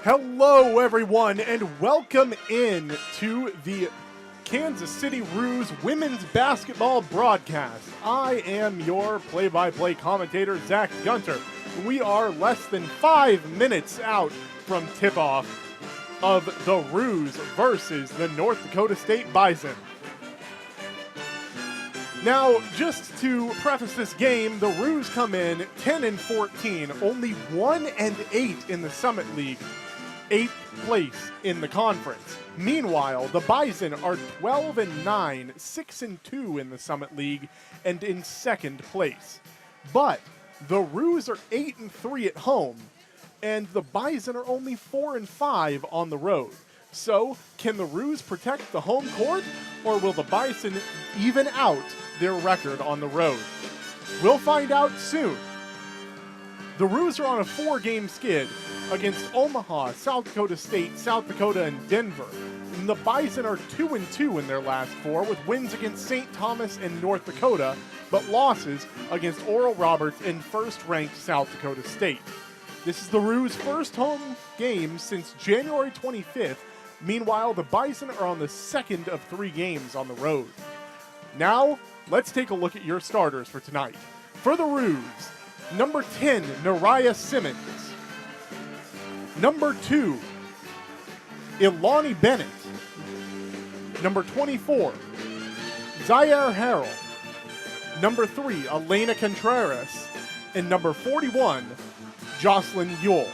Hello, everyone, and welcome in to the Kansas City Roos women's basketball broadcast. I am your play-by-play commentator, Zach Gunter. We are less than 5 minutes out from tip-off of the Roos versus the North Dakota State Bison. Now, just to preface this game, the Roos come in 10-14, only 1-8 in the Summit League, 8th place in the conference. Meanwhile, the Bison are 12-9, 6-2 in the Summit League, and in second place. But the Roos are 8-3 at home, and the Bison are only 4-5 on the road. So, can the Roos protect the home court, or will the Bison even out their record on the road? We'll find out soon. The Roos are on a 4-game skid against Omaha, South Dakota State, South Dakota, and Denver. And the Bison are 2-2 in their last 4, with wins against St. Thomas and North Dakota, but losses against Oral Roberts and first-ranked South Dakota State. This is the Roos' first home game since January 25th. Meanwhile, the Bison are on the second of 3 games on the road. Now, let's take a look at your starters for tonight. For the Roos, number 10, Nariah Simmons. Number 2, Ilani Bennett. Number 24, Zaire Harrell. Number 3, Elena Contreras. And number 41, Jocelyn Yule.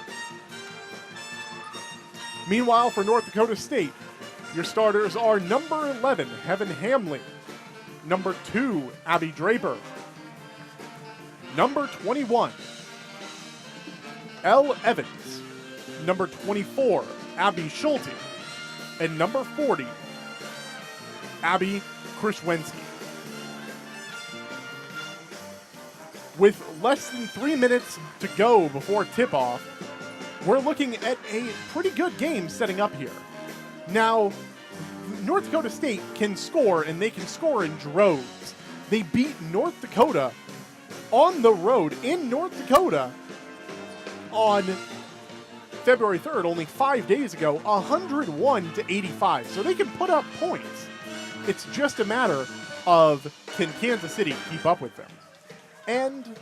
Meanwhile, for North Dakota State, your starters are number 11, Heaven Hamlin. Number 2, Abby Draper. Number 21, Elle Evans. Number 24, Abby Schulte. And number 40, Abby Krishwensky. With less than 3 minutes to go before tip-off, we're looking at a pretty good game setting up here. Now, North Dakota State can score, and they can score in droves. They beat North Dakota on the road in North Dakota on February 3rd, only 5 days ago, 101-85. So they can put up points. It's just a matter of, can Kansas City keep up with them? And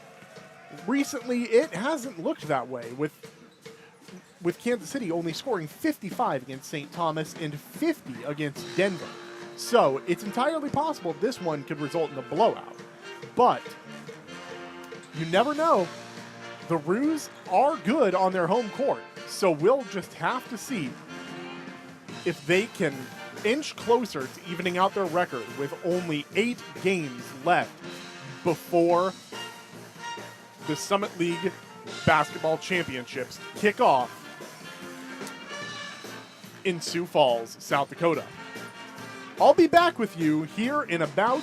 recently, it hasn't looked that way, with Kansas City only scoring 55 against St. Thomas and 50 against Denver. So it's entirely possible this one could result in a blowout. But you never know. The Roos are good on their home court, so we'll just have to see if they can inch closer to evening out their record with only 8 games left before the Summit League basketball championships kick off in Sioux Falls, South Dakota. I'll be back with you here in about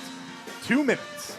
2 minutes.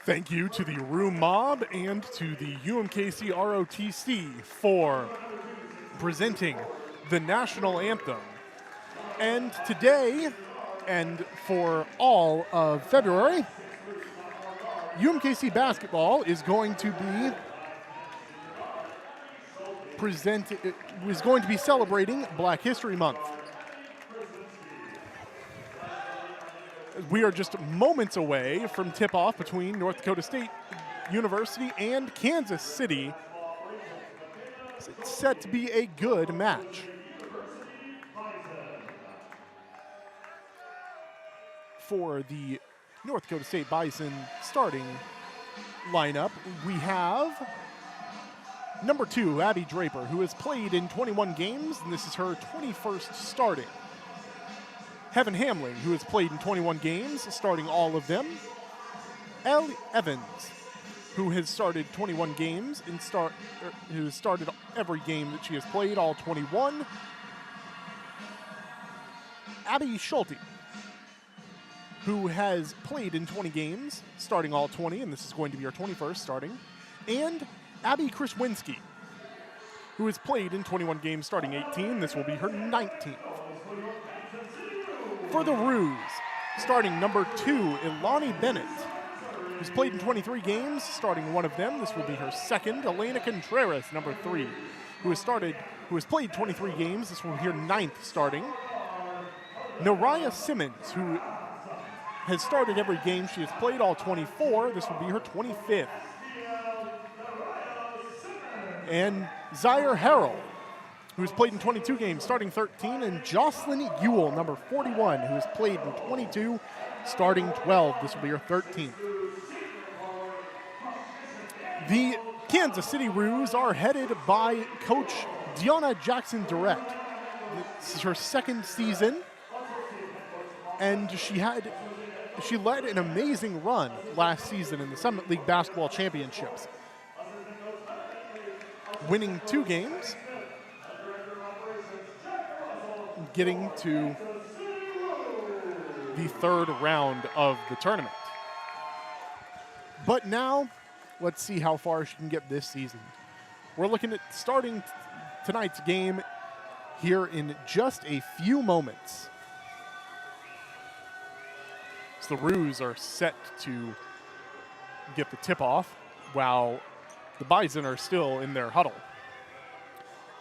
Thank you to the Room Mob and to the UMKC ROTC for presenting the national anthem. And today, and for all of February, UMKC basketball is going to be celebrating Black History Month. We are just moments away from tip-off between North Dakota State University and Kansas City. It's set to be a good match. For the North Dakota State Bison starting lineup, we have number 2, Abby Draper, who has played in 21 games, and this is her 21st starting. Heaven Hamling, who has played in 21 games, starting all of them. Ellie Evans, who has started 21 games and who has started every game that she has played, all 21. Abby Schulte, who has played in 20 games, starting all 20, and this is going to be her 21st starting. And Abby Krishwinski, who has played in 21 games, starting 18. This will be her 19th. For the Roos, starting number 2, Ilani Bennett, who's played in 23 games, starting one of them. This will be her second. Elena Contreras, number 3, who has played 23 games. This will be her 9th starting. Nariah Simmons, who has started every game. She has played all 24. This will be her 25th. And Zaire Harrell, who has played in 22 games, starting 13, and Jocelyn Ewell, number 41, who has played in 22, starting 12. This will be her 13th. The Kansas City Roos are headed by Coach Deanna Jackson Direct. This is her second season, and she led an amazing run last season in the Summit League Basketball Championships, winning 2 games, getting to the 3rd round of the tournament. But now, let's see how far she can get this season. We're looking at starting tonight's game here in just a few moments. So the Roos are set to get the tip-off while the Bison are still in their huddle.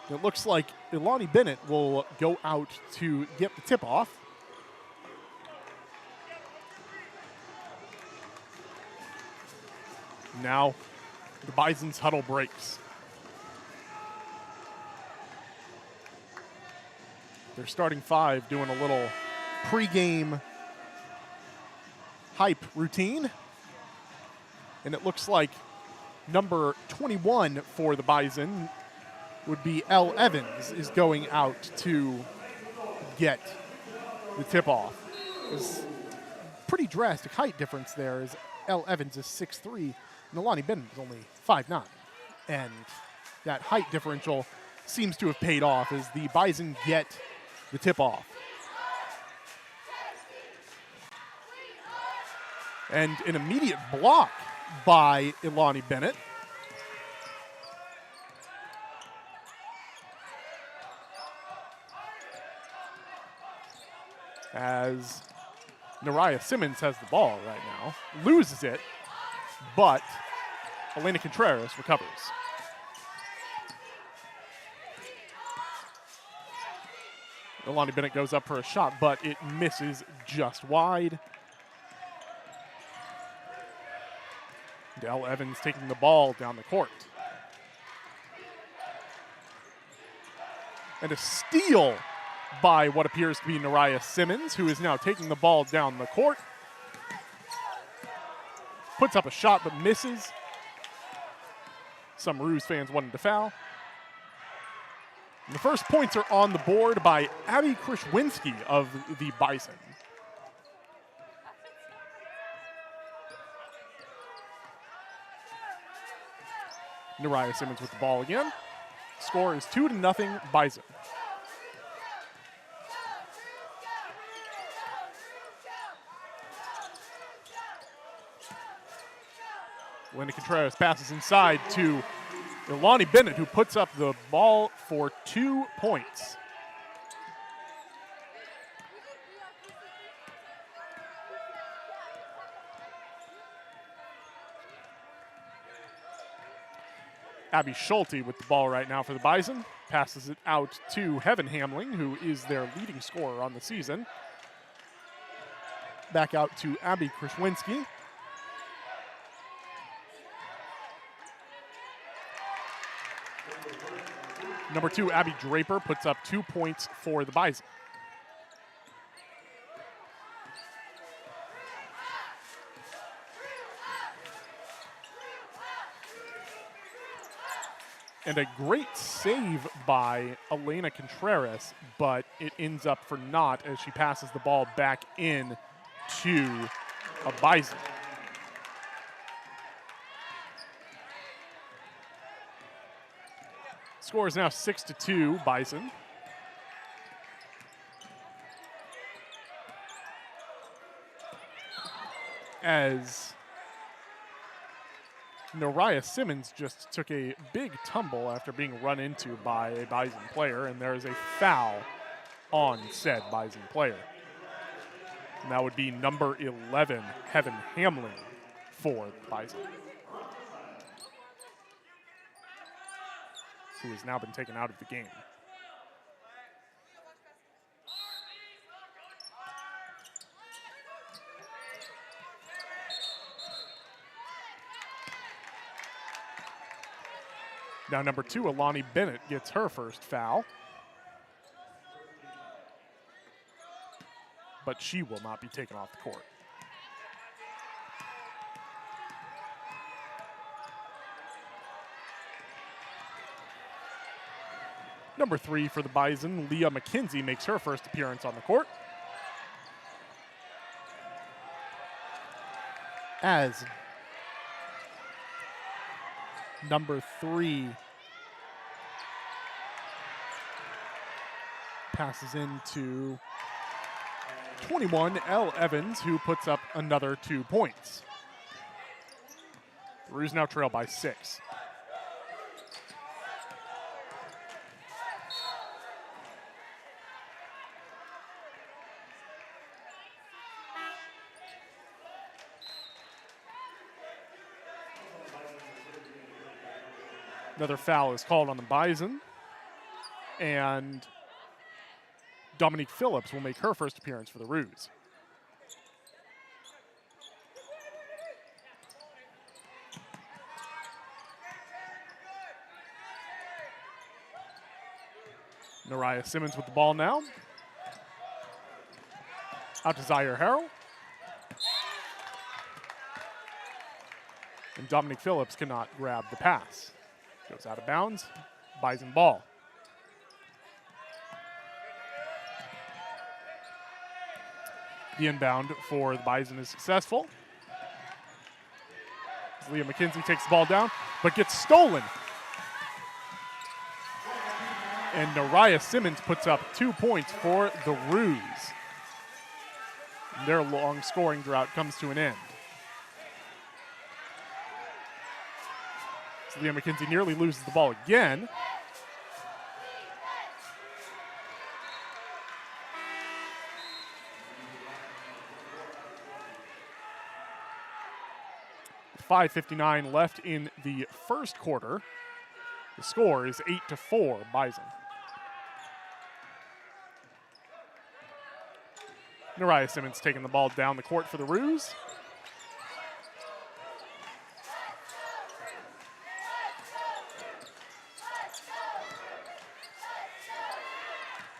It looks like Ilani Bennett will go out to get the tip-off. Now, the Bison's huddle breaks. Their starting 5 doing a little pregame hype routine. And it looks like number 21 for the Bison would be Elle Evans is going out to get the tip-off. There's pretty drastic height difference there, as Elle Evans is 6'3", and Ilani Bennett is only 5'9". And that height differential seems to have paid off as the Bison get the tip-off. And an immediate block by Ilani Bennett. As Nariah Simmons has the ball right now, loses it, but Elena Contreras recovers. Ilani Bennett goes up for a shot, but it misses just wide. Dell Evans taking the ball down the court. And a steal by what appears to be Nariah Simmons, who is now taking the ball down the court. Puts up a shot but misses. Some Roos fans wanted to foul. And the first points are on the board by Abby Krishwinski of the Bison. Nariah Simmons with the ball again. Score is 2-0 Bison. Elena Contreras passes inside to Ilani Bennett, who puts up the ball for 2 points. Abby Schulte with the ball right now for the Bison. Passes it out to Heaven Hamling, who is their leading scorer on the season. Back out to Abby Kraswinski. Number 2, Abby Draper, puts up 2 points for the Bison. And a great save by Elena Contreras, but it ends up for naught as she passes the ball back in to a Bison. Score is now 6-2 Bison. As Nariah Simmons just took a big tumble after being run into by a Bison player, and there is a foul on said Bison player. And that would be number 11, Heaven Hamlin, for the Bison, who has now been taken out of the game. Now number 2, Alani Bennett, gets her first foul. But she will not be taken off the court. Number 3 for the Bison, Leah McKenzie, makes her first appearance on the court. As number 3 passes into 21, Elle Evans, who puts up another 2 points. The Roos now trail by 6. Another foul is called on the Bison, and Dominique Phillips will make her first appearance for the Roos. Nariah Simmons with the ball now. Out to Zaire Harrell. And Dominique Phillips cannot grab the pass. Goes out of bounds. Bison ball. The inbound for the Bison is successful. As Leah McKenzie takes the ball down, but gets stolen. And Nariah Simmons puts up 2 points for the Roos. Their long scoring drought comes to an end. So Leah McKenzie nearly loses the ball again. With 5:59 left in the first quarter. The score is 8-4 Bison. Nariah Simmons taking the ball down the court for the Roos.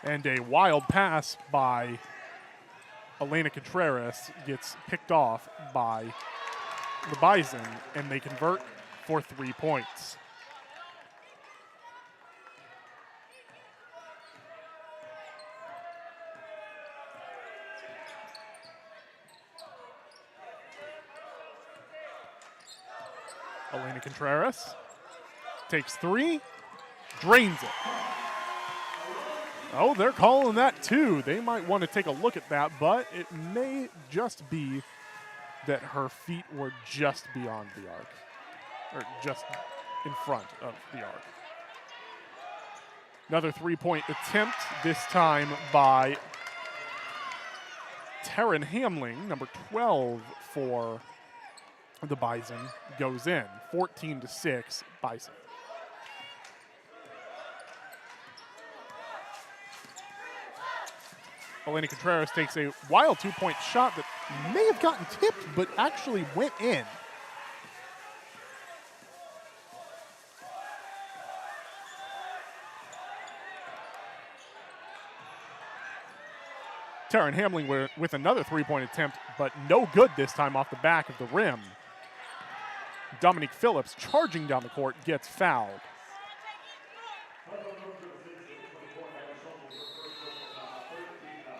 And a wild pass by Elena Contreras gets picked off by the Bison, and they convert for 3 points. Elena Contreras takes 3, drains it. Oh, they're calling that too. They might want to take a look at that, but it may just be that her feet were just beyond the arc. or just in front of the arc. Another three-point attempt, this time by Taryn Hamling, number 12 for the Bison, goes in. 14-6, Bison. Elena Contreras takes a wild two-point shot that may have gotten tipped, but actually went in. Taryn Hamling with another three-point attempt, but no good this time off the back of the rim. Dominique Phillips, charging down the court, gets fouled.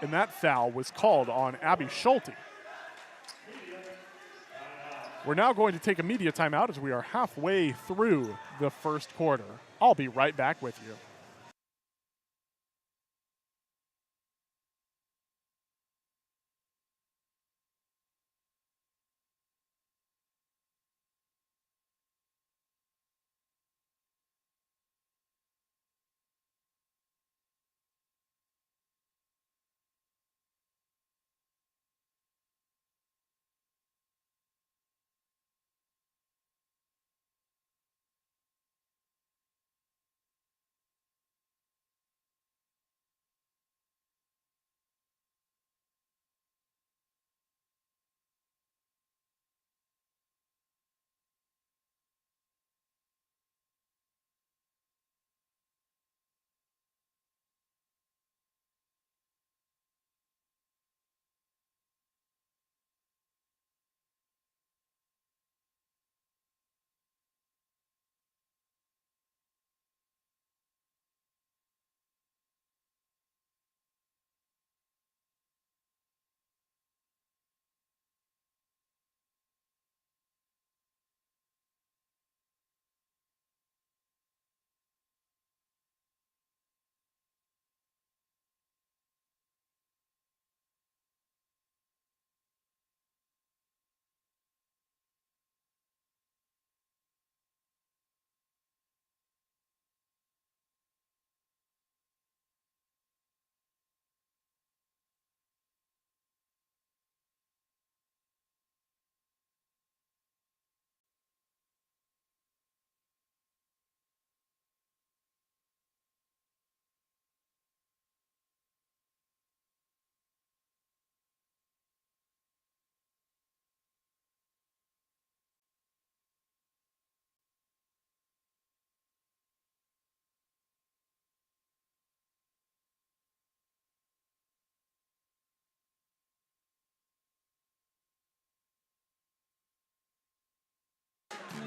And that foul was called on Abby Schulte. We're now going to take a media timeout as we are halfway through the first quarter. I'll be right back with you.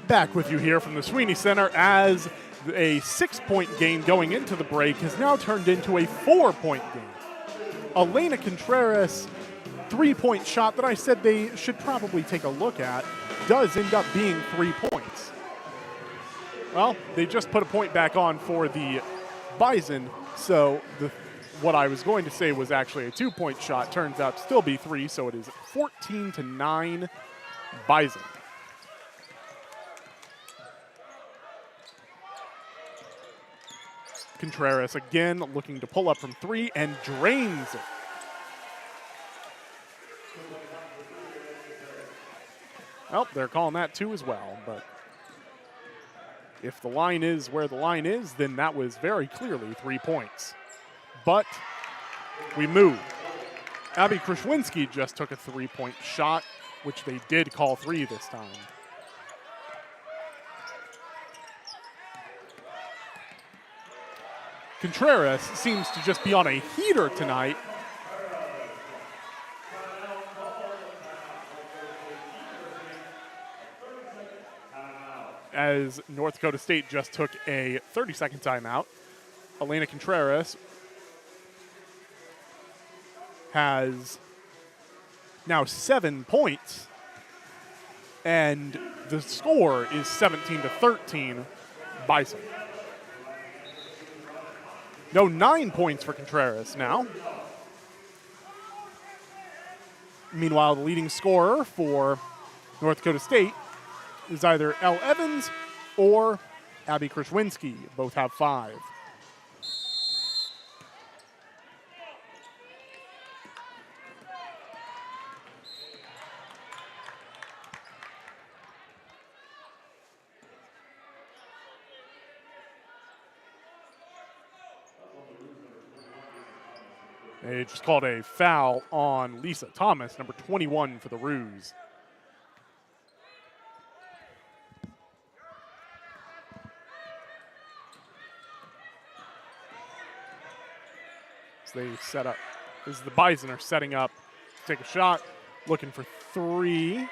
Back with you here from the Sweeney Center as a 6-point game going into the break has now turned into a 4-point game. Elena Contreras' three-point shot that I said they should probably take a look at does end up being 3 points. Well, they just put a point back on for the Bison, so what I was going to say was actually a 2-point shot. Turns out to still be 3, so it is 14-9 Bison. Contreras again looking to pull up from 3 and drains it. Well, they're calling that 2 as well, but if the line is where the line is, then that was very clearly 3 points. But we move. Abby Krashwinski just took a 3-point shot, which they did call 3 this time. Contreras seems to just be on a heater tonight. As North Dakota State just took a 30-second timeout. Elena Contreras has now 7 points, and the score is 17-13 Bison. No, 9 points for Contreras now. Meanwhile, the leading scorer for North Dakota State is either Elle Evans or Abby Krishwinski. Both have 5. They just called a foul on Lisa Thomas, number 21 for the Roos. So they set up, this is the Bison are setting up to take a shot, looking for 3.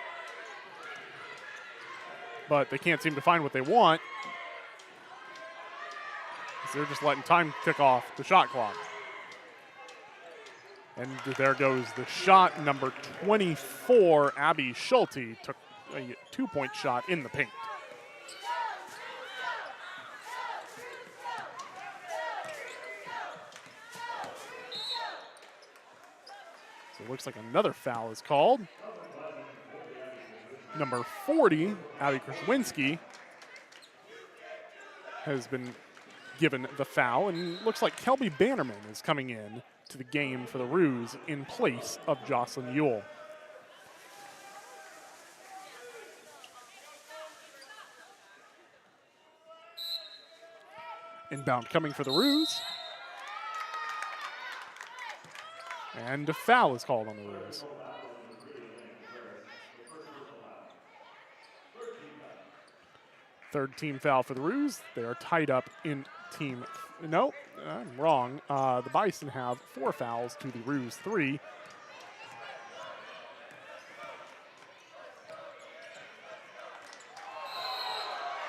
But they can't seem to find what they want. So they're just letting time tick off the shot clock. And there goes the shot. Number 24, Abby Schulte, took a 2-point shot in the paint. So it looks like another foul is called. Number 40, Abby Krishwinski, has been given the foul, and looks like Kelby Bannerman is coming in to the game for the Roos in place of Jocelyn Ewell. Inbound coming for the Roos. And a foul is called on the Roos. Third team foul for the Roos. They are tied up in team. No, I'm wrong. The Bison have 4 fouls to the Roos 3.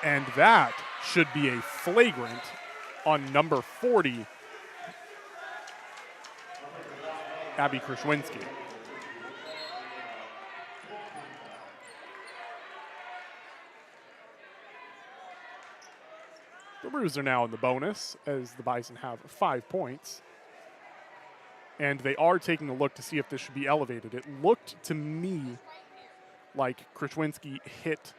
And that should be a flagrant on number 40, Abby Krishwinski. The Roos are now in the bonus as the Bison have 5 points. And they are taking a look to see if this should be elevated. It looked to me like Krishwinski hit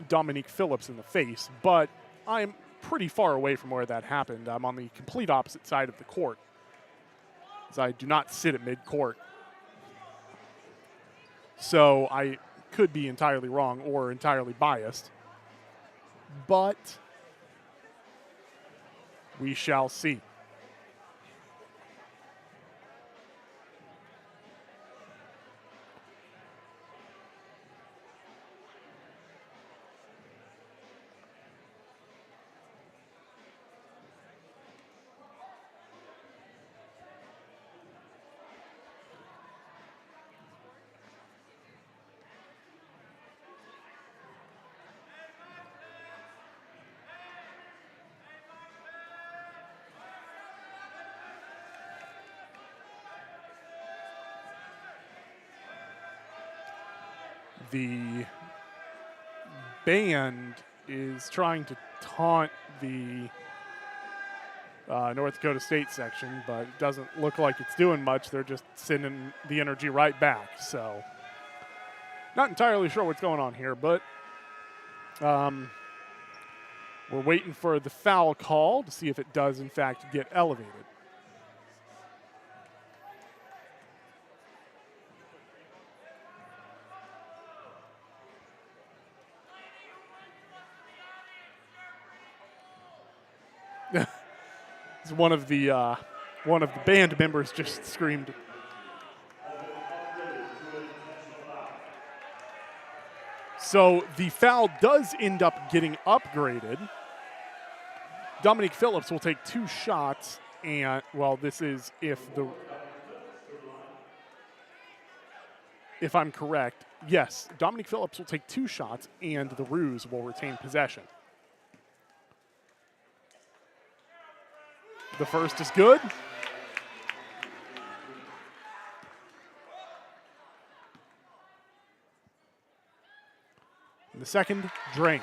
Dominique Phillips in the face, but I'm pretty far away from where that happened. I'm on the complete opposite side of the court, as I do not sit at midcourt. So I could be entirely wrong or entirely biased, but we shall see. The band is trying to taunt the North Dakota State section, but it doesn't look like it's doing much. They're just sending the energy right back. So not entirely sure what's going on here, but we're waiting for the foul call to see if it does, in fact, get elevated. One of the band members just screamed. So the foul does end up getting upgraded. Dominique Phillips will take 2 shots, and well, this is if I'm correct. Yes, Dominique Phillips will take 2 shots, and the Roos will retain possession. The first is good. And the second drains.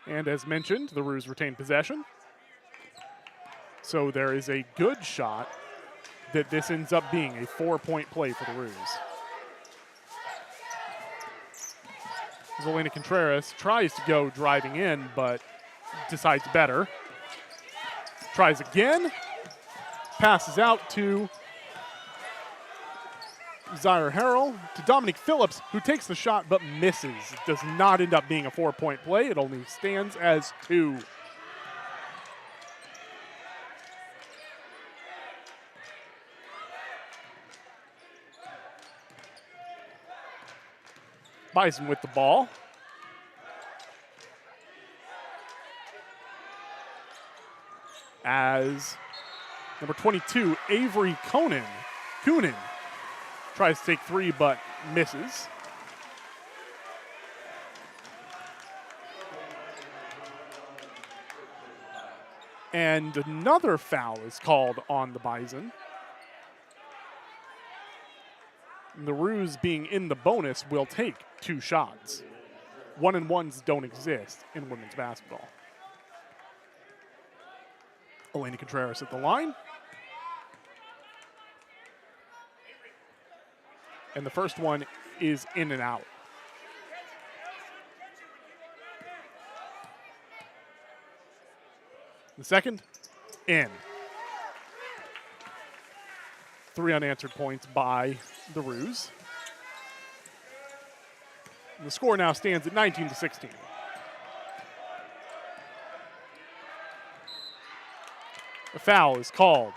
And as mentioned, the Roos retain possession. So there is a good shot that this ends up being a 4-point play for the Roos. Elena Contreras tries to go driving in, but decides better. Tries again. Passes out to Zaire Harrell, to Dominique Phillips, who takes the shot but misses. It does not end up being a 4-point play. It only stands as 2. Bison with the ball. As number 22, Avery Coonan tries to take 3 but misses. And another foul is called on the Bison. And the Roos, being in the bonus, will take 2 shots. 1-and-1s don't exist in women's basketball. Elena Contreras at the line. And the first one is in and out. The second, in. 3 unanswered points by the Roos. And the score now stands at 19-16. The foul is called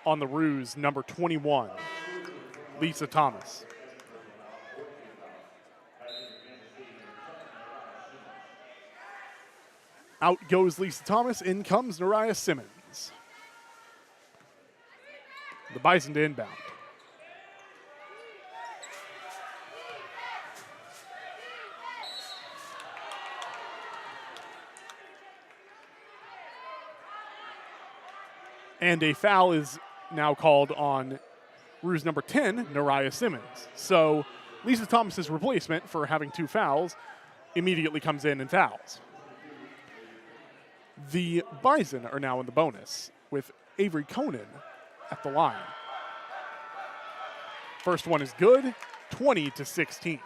on the Roos, number 21, Lisa Thomas. Out goes Lisa Thomas, in comes Nariah Simmons. The Bison to inbound. And a foul is now called on Roos number 10, Nariah Simmons. So Lisa Thomas's replacement for having 2 fouls immediately comes in and fouls. The Bison are now in the bonus with Avery Coonan at the line. First one is good, 20-16.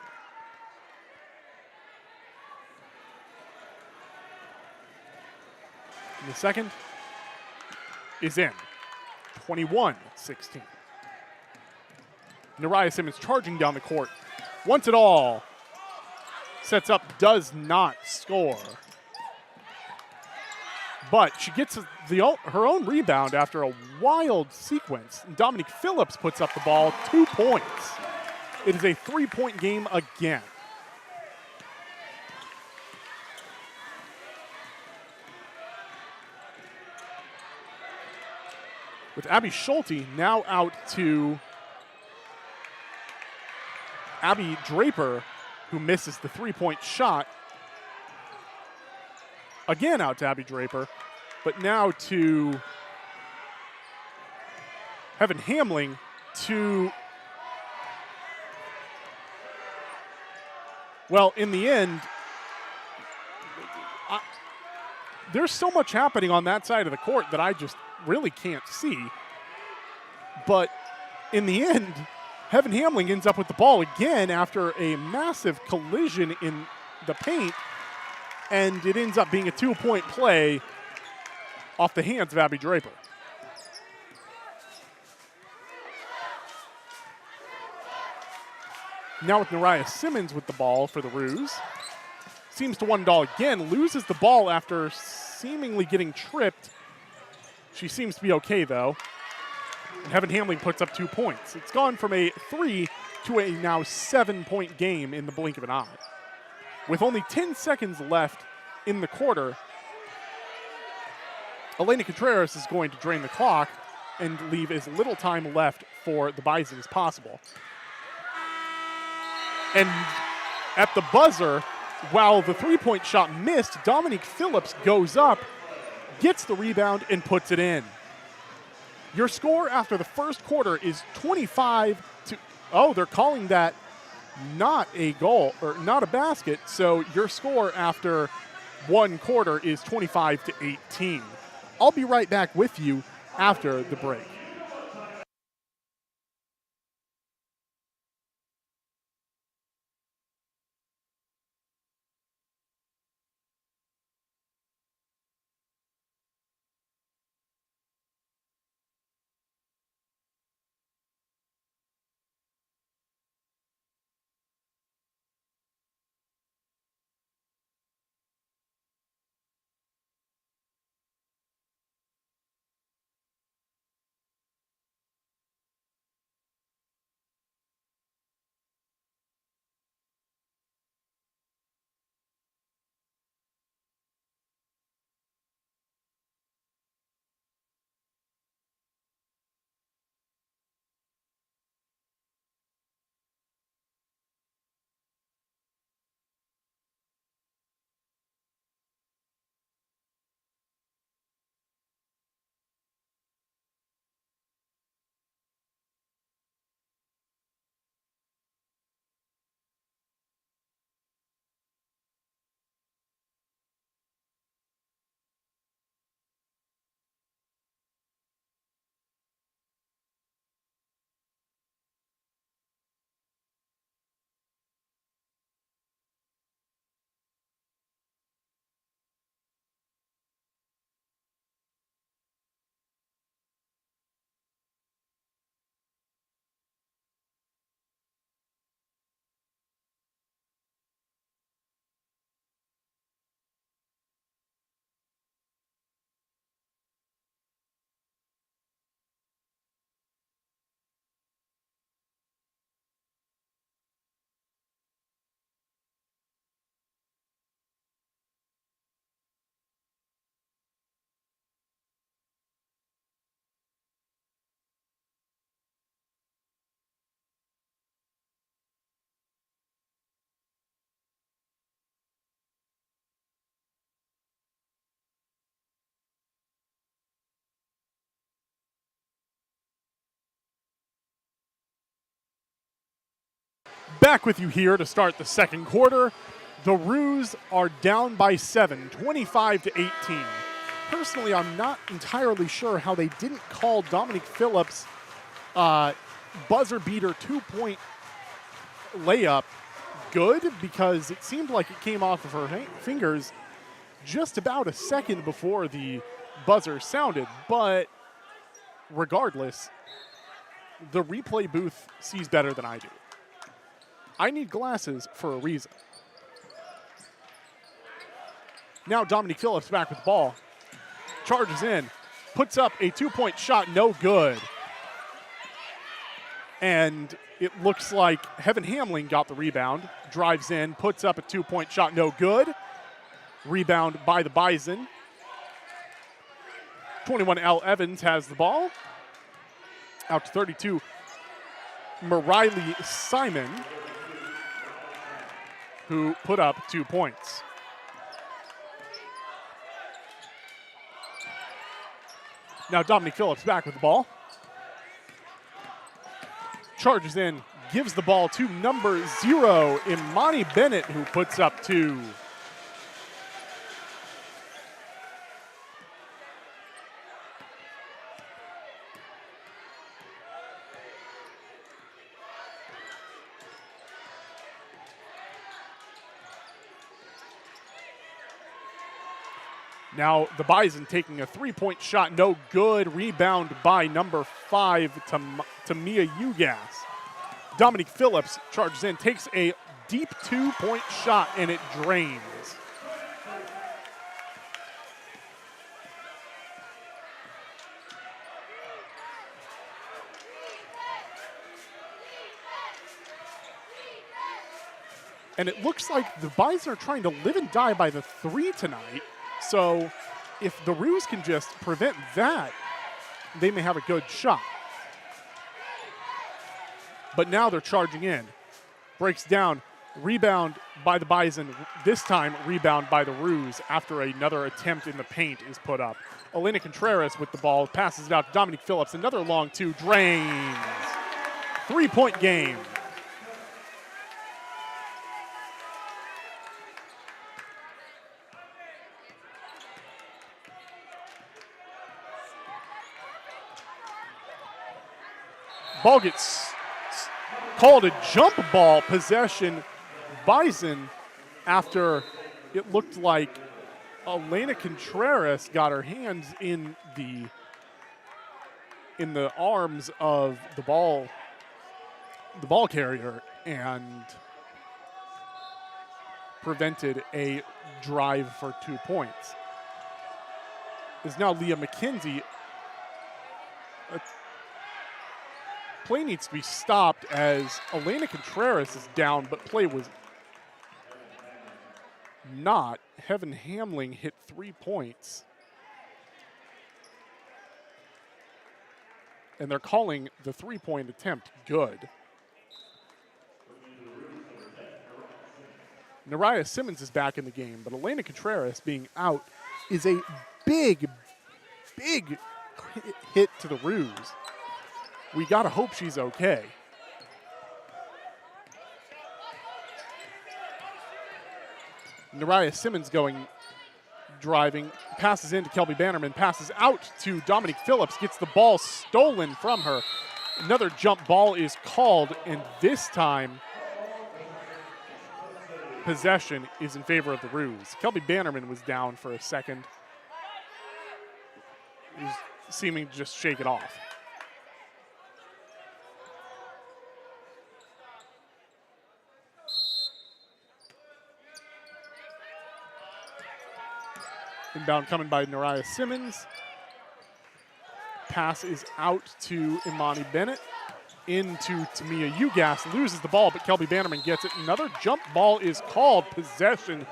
And the second is in, 21-16. Nariah Simmons charging down the court. Wants it all. Sets up, does not score. But she gets her own rebound after a wild sequence. And Dominique Phillips puts up the ball, 2 points. It is a 3-point game again. With Abby Schulte now out to Abby Draper, who misses the 3-point shot. Again out to Abby Draper, but now to Heaven Hamling to, well, in the end, there's so much happening on that side of the court that I just really can't see. But in the end, Heaven Hamling ends up with the ball again after a massive collision in the paint, and it ends up being a 2-point play off the hands of Abby Draper. Now with Nariah Simmons with the ball for the Roos. Seems to one doll again, loses the ball after seemingly getting tripped. She seems to be okay, though. And Heaven Hamling puts up 2 points. It's gone from a 3 to a now 7-point game in the blink of an eye. With only 10 seconds left in the quarter, Elena Contreras is going to drain the clock and leave as little time left for the Bison as possible. And at the buzzer, while the 3-point shot missed, Dominique Phillips goes up, gets the rebound, and puts it in. Your score after the first quarter is 25 to, oh, they're calling that not a goal, or not a basket, so your score after one quarter is 25-18. I'll be right back with you after the break. Back with you here to start the second quarter. The Roos are down by 7, 25-18. Personally, I'm not entirely sure how they didn't call Dominique Phillips' buzzer beater 2-point layup good, because it seemed like it came off of her fingers just about a second before the buzzer sounded. But regardless, the replay booth sees better than I do. I need glasses for a reason. Now Dominique Phillips back with the ball. Charges in. Puts up a 2-point shot, no good. And it looks like Heaven Hamling got the rebound. Drives in, puts up a 2-point shot, no good. Rebound by the Bison. 21L Evans has the ball. Out to 32. Mariley Simon, who put up 2 points. Now Dominique Phillips back with the ball. Charges in, gives the ball to number 0, Imani Bennett, who puts up 2. Now the Bison taking a 3-point shot, no good. Rebound by number 5, Tamia Ugas. Dominique Phillips charges in, takes a deep 2-point shot, and it drains. And it looks like the Bison are trying to live and die by the 3 tonight. So if the Roos can just prevent that, they may have a good shot. But now they're charging in. Breaks down. Rebound by the Bison. This time, rebound by the Roos after another attempt in the paint is put up. Elena Contreras with the ball. Passes it out to Dominique Phillips. Another long 2. Drains. 3-point game. Ball gets called a jump ball possession. Bison, after it looked like Elena Contreras got her hands in the arms of the ball carrier and prevented a drive for 2 points. Is now Leah McKenzie. Play needs to be stopped as Elena Contreras is down, but play was not. Heaven Hamling hit 3 points. And they're calling the 3-point attempt good. Nariah Simmons is back in the game, but Elena Contreras being out is a big hit to the Roos. We gotta hope she's okay. Nariah Simmons driving, passes into Kelby Bannerman, passes out to Dominique Phillips, gets the ball stolen from her. Another jump ball is called, and this time possession is in favor of the Roos. Kelby Bannerman was down for a second. He was seeming to just shake it off. Inbound coming by Nariah Simmons. Pass is out to Imani Bennett. Into Tamia Ugas. Loses the ball, but Kelby Bannerman gets it. Another jump ball is called. Possession,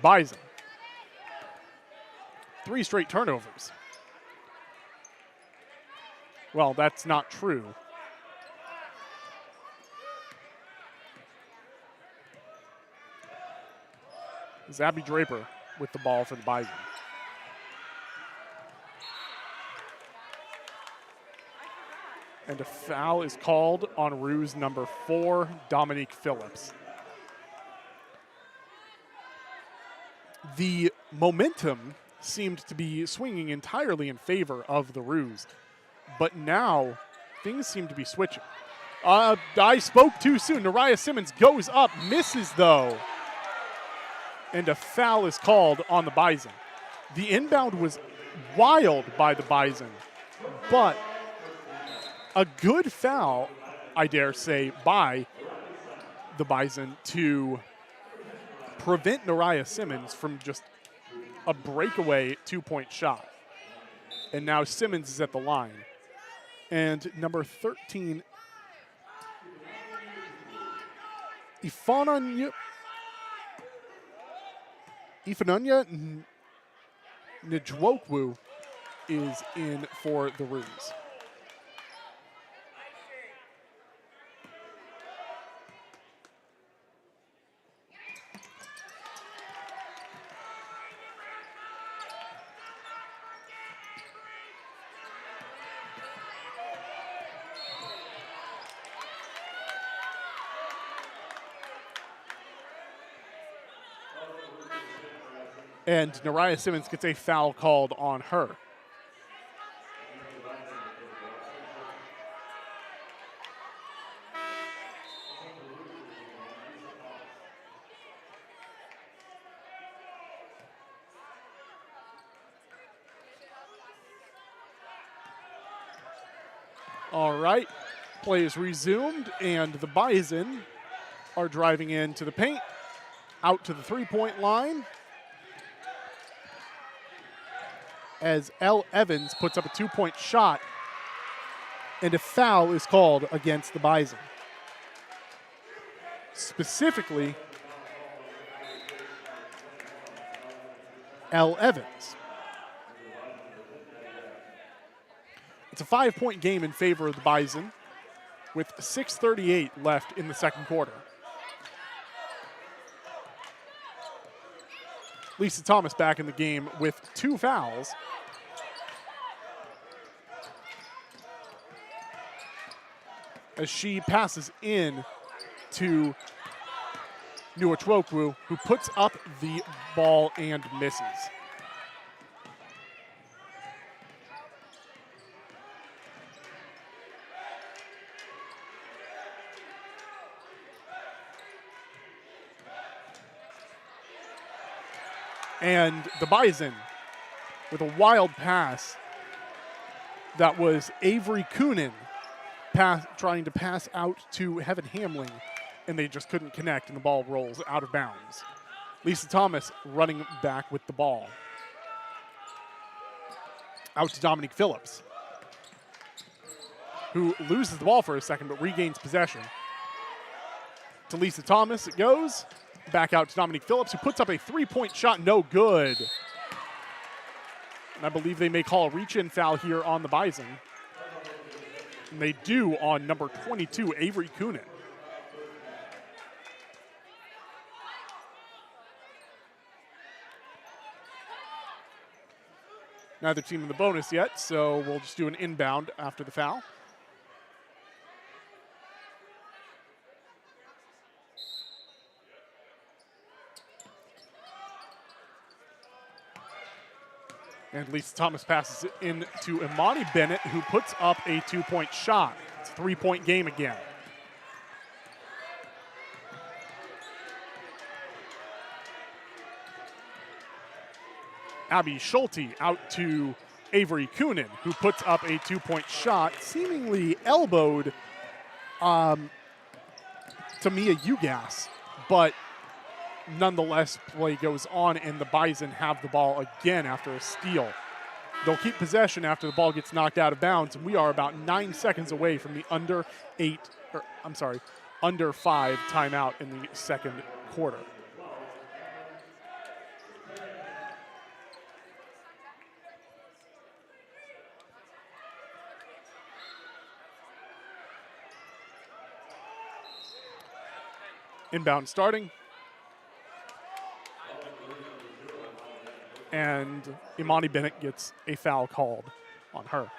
Bison. 3 straight turnovers. Well, that's not true. It's Abby Draper with the ball for the Bison. And a foul is called on Roos number 4, Dominique Phillips. The momentum seemed to be swinging entirely in favor of the Roos, but now things seem to be switching. I spoke too soon. Nariah Simmons goes up, misses though. And a foul is called on the Bison. The inbound was wild by the Bison, but a good foul, I dare say, by the Bison to prevent Nariah Simmons from just a breakaway 2-point shot. And now Simmons is at the line. And number 13, Ifananya Njwokwu is in for the Roos. And Nariah Simmons gets a foul called on her. All right, play is resumed, and the Bison are driving into the paint, out to the 3-point line, as Elle Evans puts up a 2-point shot, and a foul is called against the Bison. Specifically, Elle Evans. It's a 5-point game in favor of the Bison with 6:38 left in the second quarter. Lisa Thomas back in the game with 2 fouls. As she passes in to Njwokwu, who puts up the ball and misses. And the Bison with a wild pass that was Avery Coonan trying to pass out to Heaven Hamling, and they just couldn't connect, and the ball rolls out of bounds. Lisa Thomas running back with the ball. Out to Dominique Phillips, who loses the ball for a second but regains possession. To Lisa Thomas it goes. Back out to Dominique Phillips, who puts up a three-point shot, no good. And I believe they may call a reach-in foul here on the Bison. And they do on number 22, Avery Coonan. Neither team in the bonus yet, so we'll just do an inbound after the foul. And Lisa Thomas passes it in to Imani Bennett, who puts up a two-point shot. It's a three-point game again. Abby Schulte out to Avery Coonan, who puts up a two-point shot, seemingly elbowed Tamia Ugas, but nonetheless, play goes on, and the Bison have the ball again after a steal. They'll keep possession after the ball gets knocked out of bounds, and we are about 9 seconds away from the under 5 timeout in the second quarter. Inbound starting. And Imani Bennett gets a foul called on her.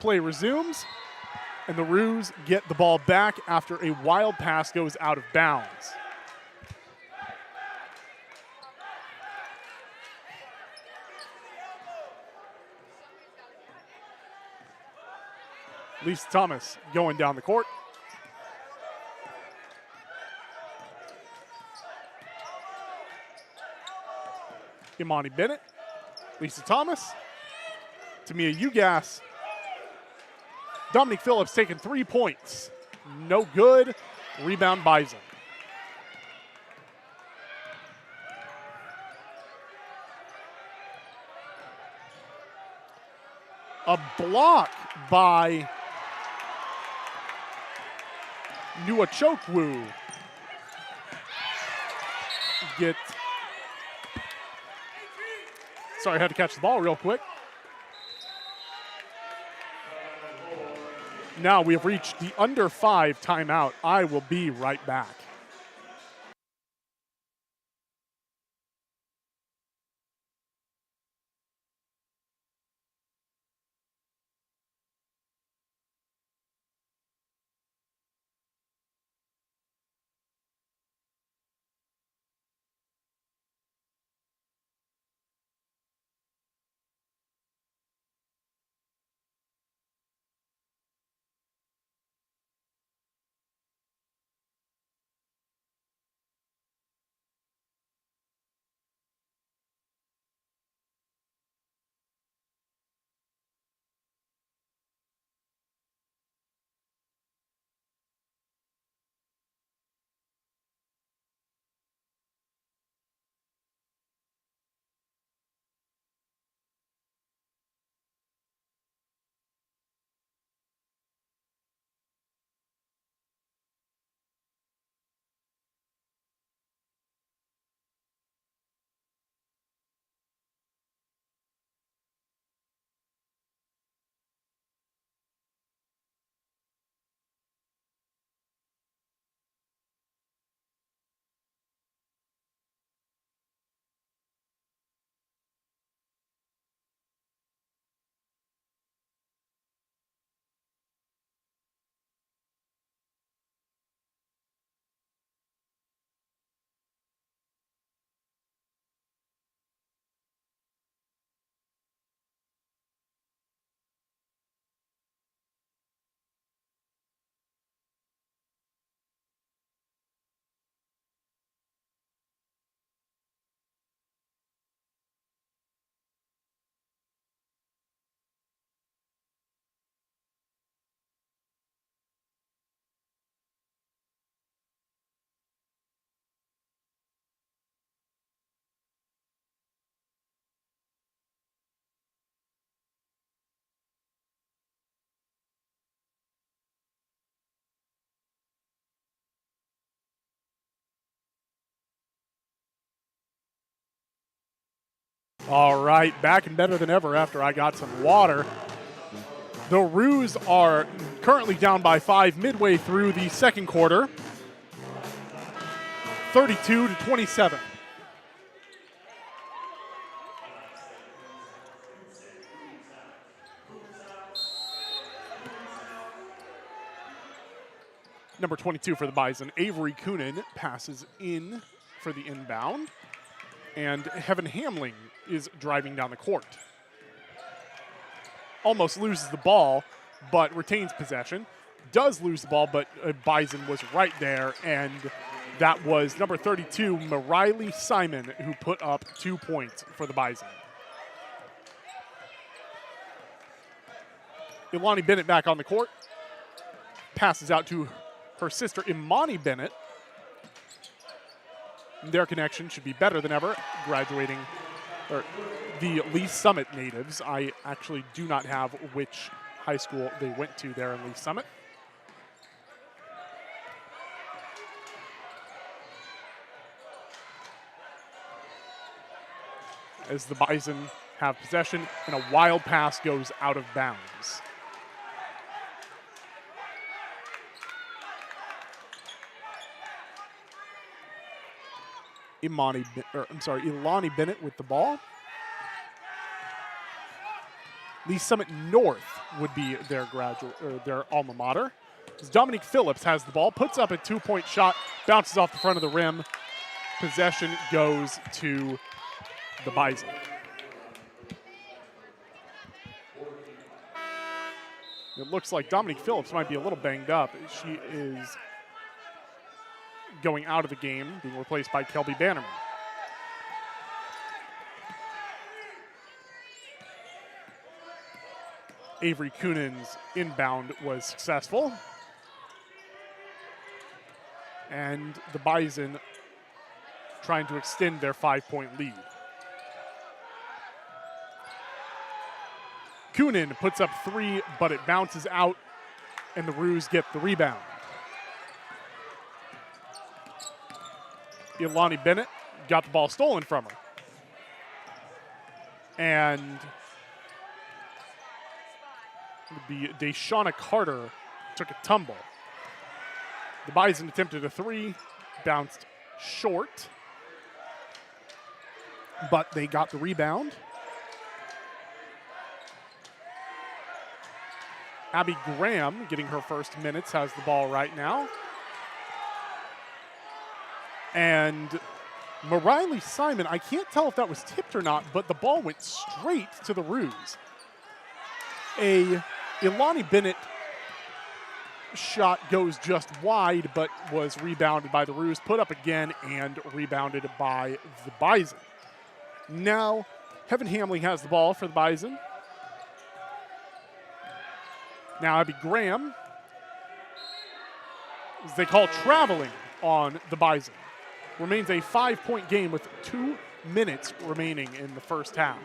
Play resumes, and the Roos get the ball back after a wild pass goes out of bounds. Lisa Thomas going down the court. Imani Bennett, Lisa Thomas, Tamia Ugas. Dominique Phillips taking 3 points. No good. Rebound Bison. A block by Nuachokwu. Sorry, I had to catch the ball real quick. Now we have reached the under 5 timeout. I will be right back. All right, back and better than ever after I got some water. The Roos are currently down by 5 midway through the second quarter, 32-27. Number 22 for the Bison, Avery Coonan, passes in for the inbound. And Heaven Hamling is driving down the court. Almost loses the ball, but retains possession. Does lose the ball, but Bison was right there, and that was number 32, Mariley Simon, who put up 2 points for the Bison. Ilani Bennett back on the court. Passes out to her sister, Imani Bennett. Their connection should be better than ever. Graduating, or the Lee Summit natives. I actually do not have which high school they went to there in Lee Summit. As the Bison have possession, and a wild pass goes out of bounds. Ilani Bennett with the ball. Lee Summit North would be their their alma mater. As Dominique Phillips has the ball, puts up a 2-point shot, bounces off the front of the rim. Possession goes to the Bison. It looks like Dominique Phillips might be a little banged up. She is going out of the game, being replaced by Kelby Bannerman. Avery Coonan's inbound was successful. And the Bison trying to extend their 5-point lead. Coonan puts up 3, but it bounces out, and the Roos get the rebound. Ilani Bennett got the ball stolen from her. And the Deshauna Carter took a tumble. The Bison attempted a 3, bounced short, but they got the rebound. Abby Graham, getting her first minutes, has the ball right now. And Mariley Simon, I can't tell if that was tipped or not, but the ball went straight to the Roos. A Ilani Bennett shot goes just wide, but was rebounded by the Roos, put up again, and rebounded by the Bison. Now, Heaven Hamling has the ball for the Bison. Now Abby Graham, as they call traveling on the Bison. Remains a 5-point game with 2 minutes remaining in the first half.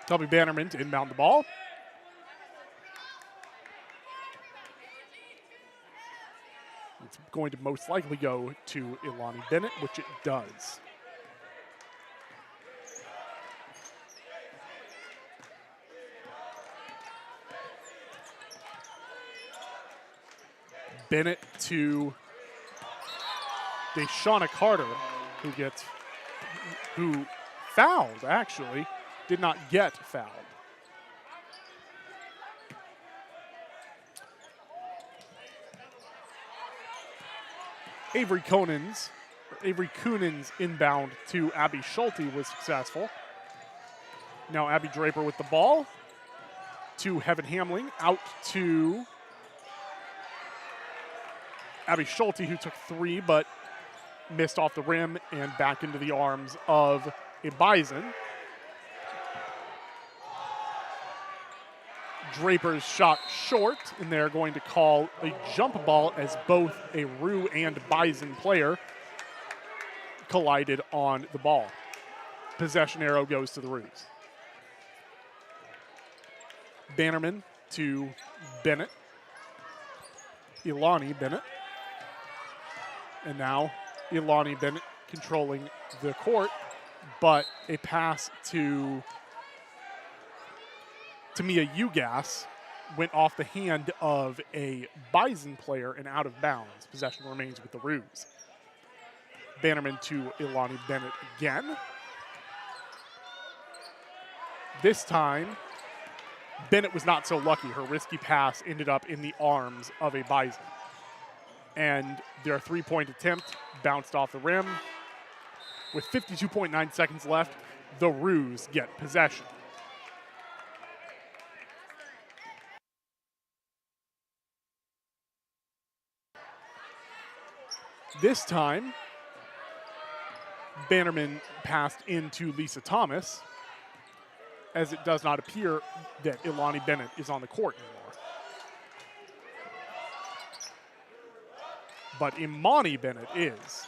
Kelby Bannerman to inbound the ball. It's going to most likely go to Ilani Bennett, which it does. Bennett to Deshauna Carter, who fouled, actually, did not get fouled. Avery Coonan's inbound to Abby Schulte was successful. Now Abby Draper with the ball to Heaven Hamling, out to Abby Schulte, who took 3 but missed off the rim, and back into the arms of a Bison. Draper's shot short, and they're going to call a jump ball as both a Roo and Bison player collided on the ball. Possession arrow goes to the Roos. Bannerman to Bennett. Ilani Bennett. And now Ilani Bennett controlling the court, but a pass to Mia Ugas went off the hand of a Bison player and out of bounds. Possession remains with the Roos. Bannerman to Ilani Bennett again. This time, Bennett was not so lucky. Her risky pass ended up in the arms of a Bison. And their three-point attempt bounced off the rim. With 52.9 seconds left, the Roos get possession. This time, Bannerman passed into Lisa Thomas, as it does not appear that Ilani Bennett is on the court anymore. But Imani Bennett is.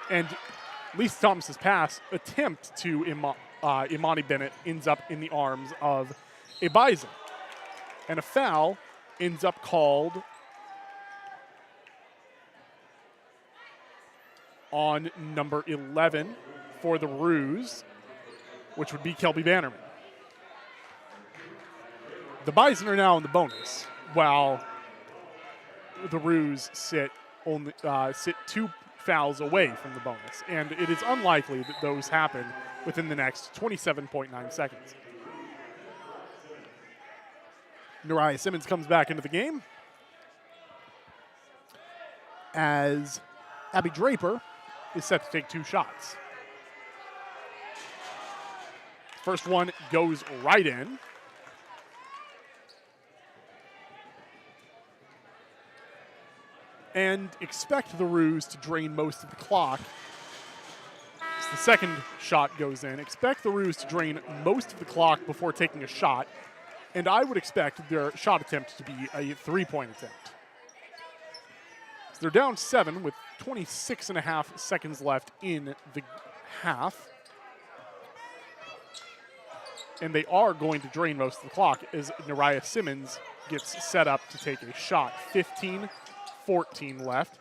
And Lisa Thomas's pass attempt to Imani Bennett ends up in the arms of a Bison. And a foul ends up called on number 11 for the Roos, which would be Kelby Bannerman. The Bison are now in the bonus, while the Roos sit 2 fouls away from the bonus. And it is unlikely that those happen within the next 27.9 seconds. Nariah Simmons comes back into the game as Abby Draper is set to take 2 shots. First one goes right in. And expect the Roos to drain most of the clock. As the second shot goes in, expect the Roos to drain most of the clock before taking a shot. And I would expect their shot attempt to be a 3-point attempt. So they're down 7 with 26.5 seconds left in the half. And they are going to drain most of the clock as Nariah Simmons gets set up to take a shot. 15-14 left.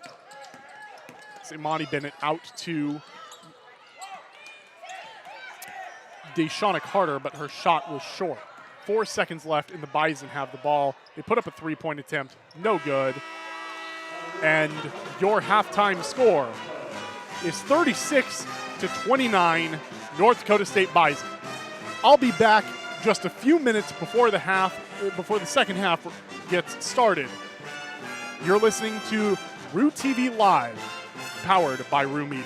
It's Imani Bennett out to Deshauna Carter, but her shot was short. 4 seconds left, and the Bison have the ball. They put up a 3-point attempt, no good. And your halftime score is 36-29, North Dakota State Bison. I'll be back just a few minutes before the second half gets started. You're listening to Roo TV Live, powered by Roo Media.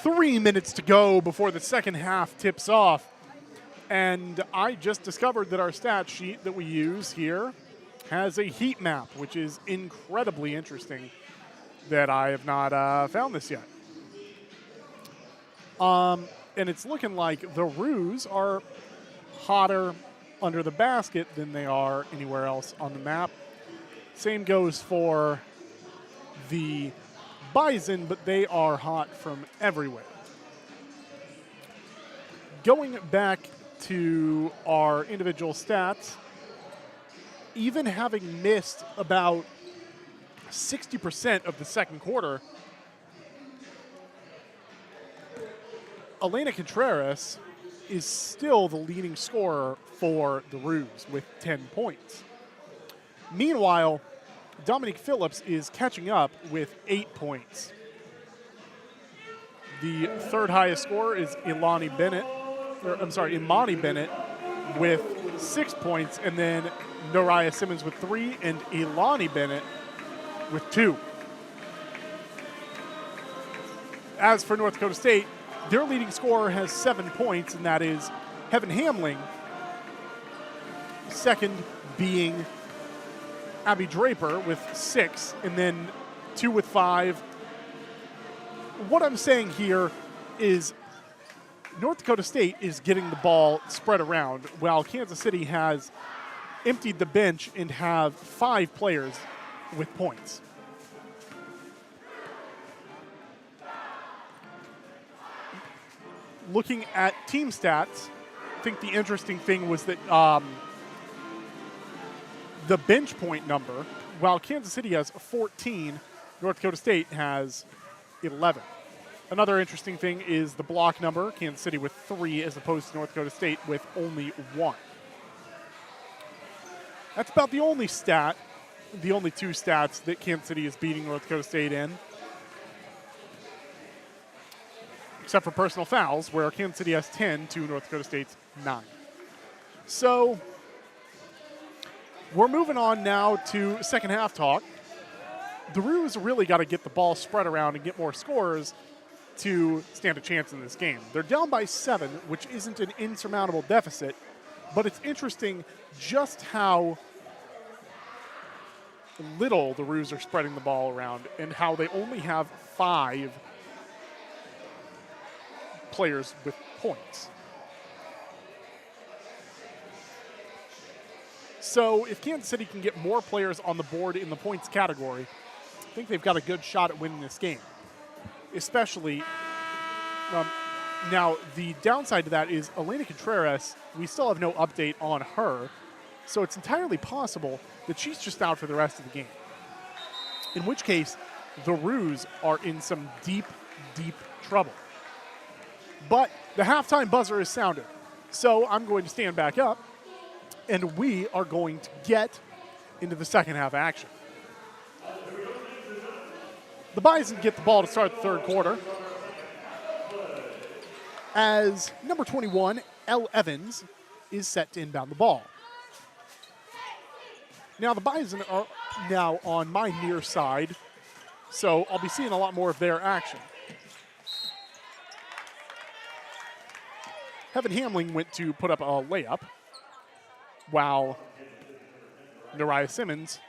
3 minutes to go before the second half tips off. And I just discovered that our stat sheet that we use here has a heat map, which is incredibly interesting that I have not found this yet. And it's looking like the Roos are hotter under the basket than they are anywhere else on the map. Same goes for the Bison, but they are hot from everywhere. Going back to our individual stats, even having missed about 60% of the second quarter, Elena Contreras is still the leading scorer for the Roos with 10 points. Meanwhile, Dominique Phillips is catching up with 8 points. The third highest scorer is Imani Bennett with 6 points, and then Noraya Simmons with 3, and Ilani Bennett with 2. As for North Dakota State, their leading scorer has 7 points, and that is Heaven Hamling. Second being Abby Draper with 6, and then 2 with 5. What I'm saying here is North Dakota State is getting the ball spread around, while Kansas City has emptied the bench and have 5 players with points. Looking at team stats, I think the interesting thing was that the bench point number, while Kansas City has 14, North Dakota State has 11. Another interesting thing is the block number, Kansas City with 3 as opposed to North Dakota State with only 1. That's about the only stat, the only 2 stats that Kansas City is beating North Dakota State in. Except for personal fouls, where Kansas City has 10 to North Dakota State's 9. So we're moving on now to second half talk. The Roos really got to get the ball spread around and get more scores to stand a chance in this game. They're down by 7, which isn't an insurmountable deficit, but it's interesting just how little the Roos are spreading the ball around and how they only have 5 players with points. So if Kansas City can get more players on the board in the points category, I think they've got a good shot at winning this game. Especially, now the downside to that is Elena Contreras, we still have no update on her, so it's entirely possible that she's just out for the rest of the game. In which case, the Roos are in some deep, deep trouble. But the halftime buzzer is sounded, so I'm going to stand back up, and we are going to get into the second half action. The Bison get the ball to start the third quarter as number 21, Elle Evans, is set to inbound the ball. Now the Bison are now on my near side, so I'll be seeing a lot more of their action. Heaven Hamling went to put up a layup, while Noraya Simmons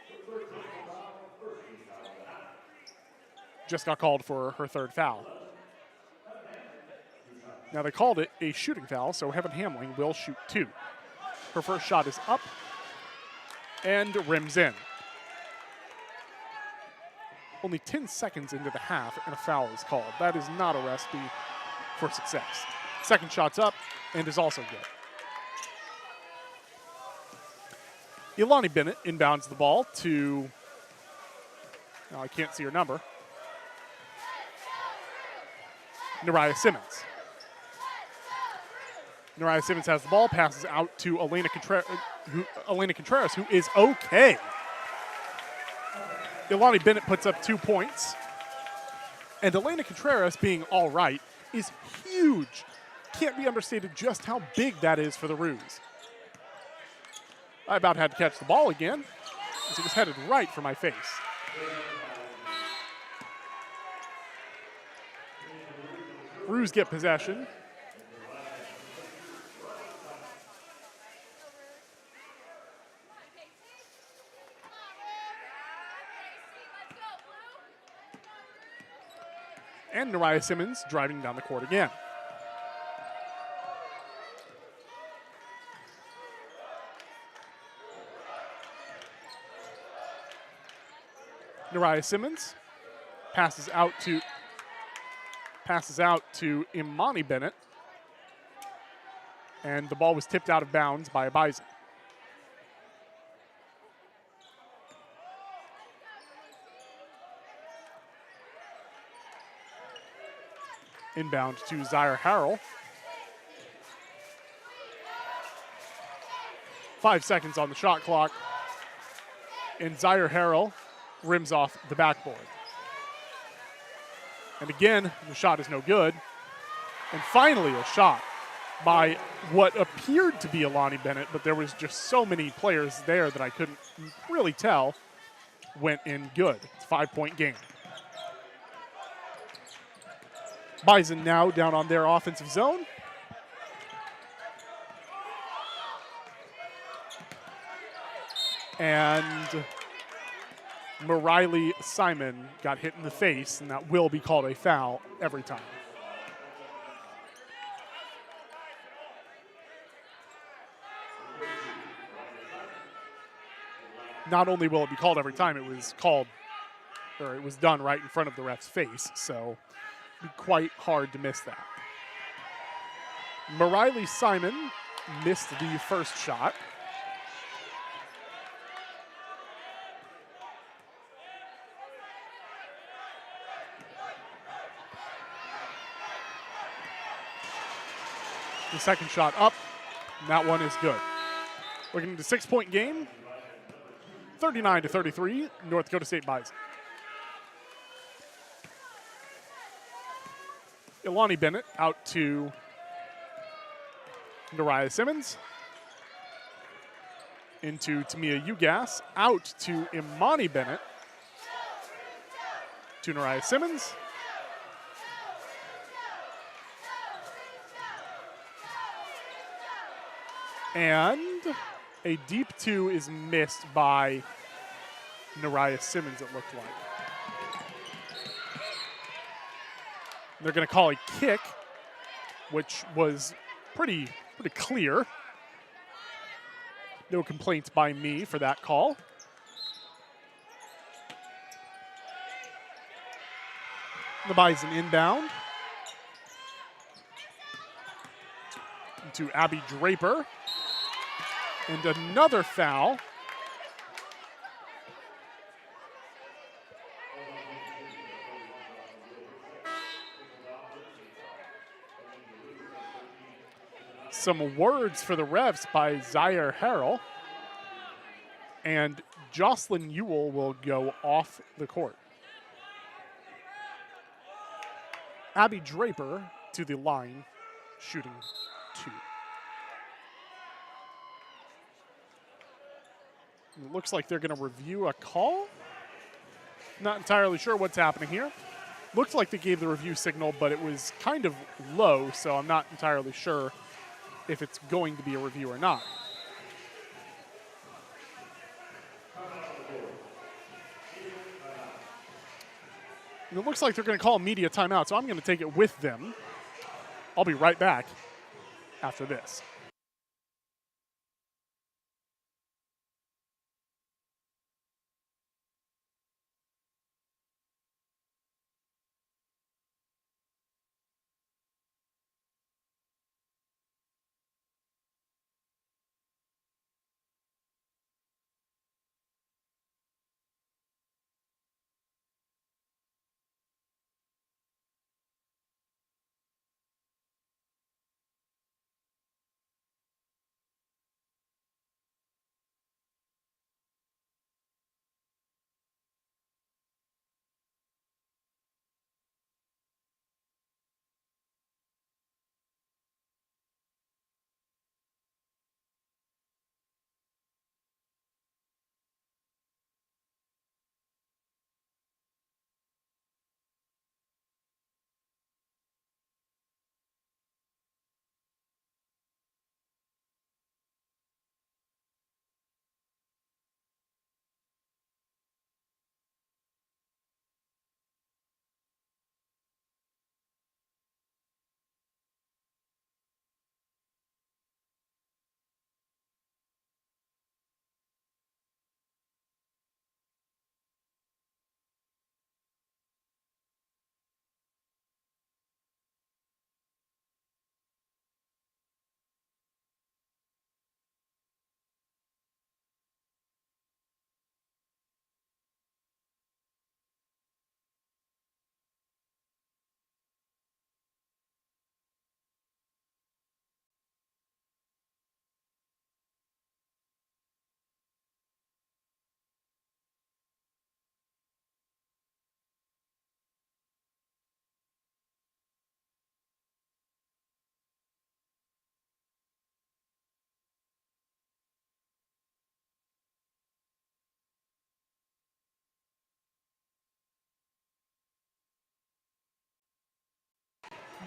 just got called for her third foul. Now they called it a shooting foul, so Heaven Hamling will shoot 2. Her first shot is up and rims in. Only 10 seconds into the half and a foul is called. That is not a recipe for success. Second shot's up and is also good. Ilani Bennett inbounds the ball to, now I can't see her number, Noraya Simmons. Noraya Simmons has the ball, passes out to Elena Contreras, who is okay. Ilani Bennett puts up 2 points. And Elena Contreras being all right is huge. Can't be understated just how big that is for the Roos. I about had to catch the ball again, as it was headed right for my face. Roos get possession. And Nariah Simmons driving down the court again. Nariah Simmons passes out to Imani Bennett. And the ball was tipped out of bounds by Bison. Inbound to Zaire Harrell. 5 seconds on the shot clock. And Zaire Harrell rims off the backboard. And again, the shot is no good. And finally a shot by what appeared to be Alani Bennett, but there was just so many players there that I couldn't really tell. Went in good. It's a 5-point game. Bison now down on their offensive zone. And Mariley Simon got hit in the face, and that will be called a foul every time. Not only will it be called every time, it was called, or it was done right in front of the ref's face, so it'd be quite hard to miss that. Mariley Simon missed the first shot. The second shot up, and that one is good. Looking at the 6-point game, 39-33, North Dakota State Bison. Ilani Bennett out to Nariah Simmons. Into Tamia Ugas, out to Imani Bennett. To Nariah Simmons. And a deep two is missed by Nariah Simmons, it looked like. They're going to call a kick, which was pretty clear. No complaints by me for that call. The Bison inbound. To Abby Draper. And another foul. Some words for the refs by Zaire Harrell. And Jocelyn Ewell will go off the court. Abby Draper to the line, shooting 2. It looks like they're going to review a call. Not entirely sure what's happening here. Looks like they gave the review signal, but it was kind of low, so I'm not entirely sure if it's going to be a review or not. And it looks like they're going to call a media timeout, so I'm going to take it with them. I'll be right back after this.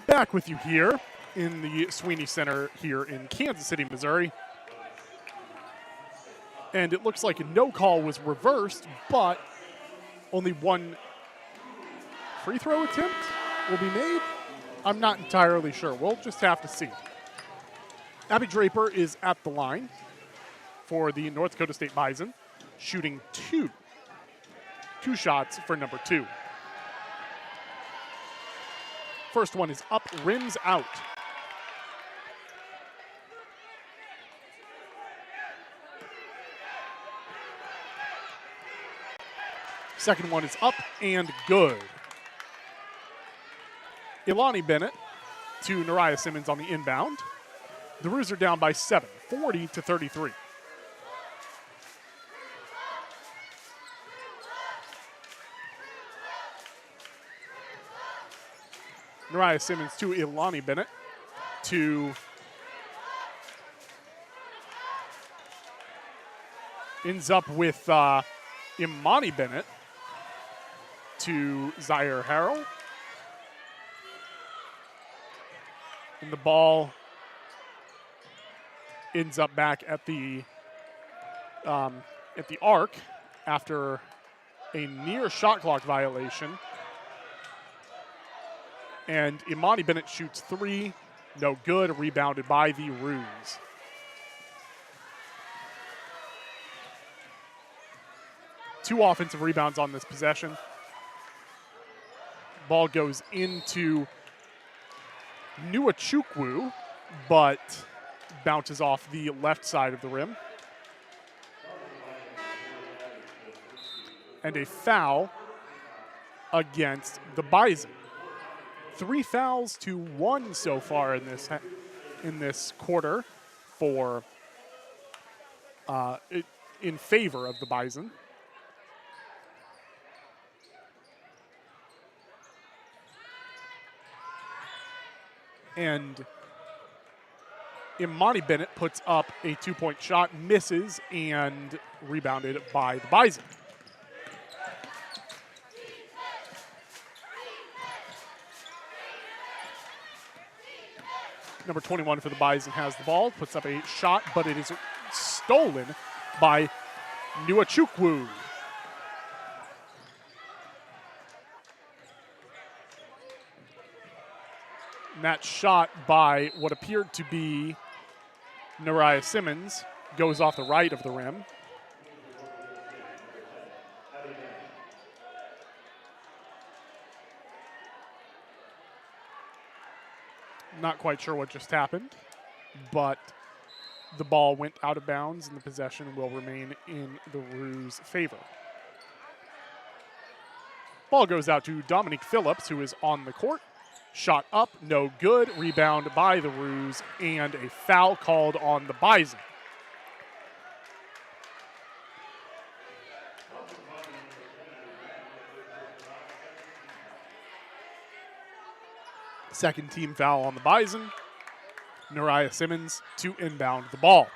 Back with you here in the Sweeney Center here in Kansas City, Missouri. And it looks like no call was reversed, but only one free throw attempt will be made. I'm not entirely sure. We'll just have to see. Abby Draper is at the line for the North Dakota State Bison, shooting two shots for number 2. First one is up, rims out. Second one is up and good. Ilani Bennett to Nariah Simmons on the inbound. The Roos are down by 7, 40-33. Nariah Simmons to Ilani Bennett to ends up with Imani Bennett to Zaire Harrell. And the ball ends up back at the arc after a near shot clock violation. And Imani Bennett shoots 3, no good, rebounded by the Roos. Two offensive rebounds on this possession. Ball goes into Nuachukwu, but bounces off the left side of the rim. And a foul against the Bison. 3 fouls to 1 so far in this quarter for in favor of the Bison. And Imani Bennett puts up a 2-point shot, misses, and rebounded by the Bison. Number 21 for the Bison has the ball, puts up a shot, but it is stolen by Nuachukwu. And that shot by what appeared to be Nariah Simmons goes off the right of the rim. Not quite sure what just happened, but the ball went out of bounds and the possession will remain in the Roos' favor. Ball goes out to Dominique Phillips, who is on the court. Shot up, no good. Rebound by the Roos, and a foul called on the Bison. Second team foul on the Bison. Nariah Simmons to inbound the ball.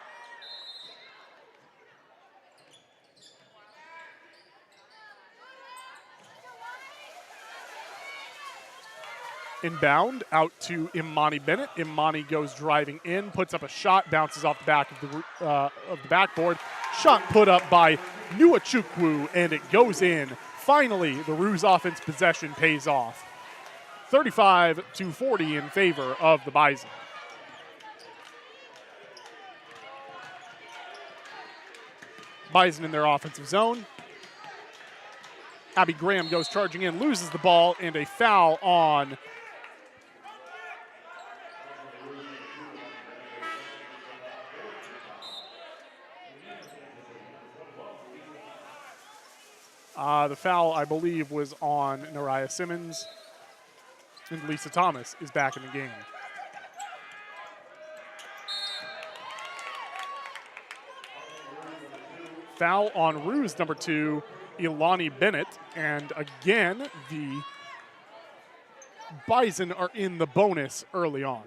Inbound out to Imani Bennett. Imani goes driving in, puts up a shot, bounces off the back of the backboard. Shot put up by Nuachukwu, and it goes in. Finally, the Roos offense possession pays off. 35-40 in favor of the Bison. Bison in their offensive zone. Abby Graham goes charging in, loses the ball, and a foul on the foul, I believe, was on Nariah Simmons. And Lisa Thomas is back in the game. Foul on Roos number 2, Ilani Bennett. And again, the Bison are in the bonus early on.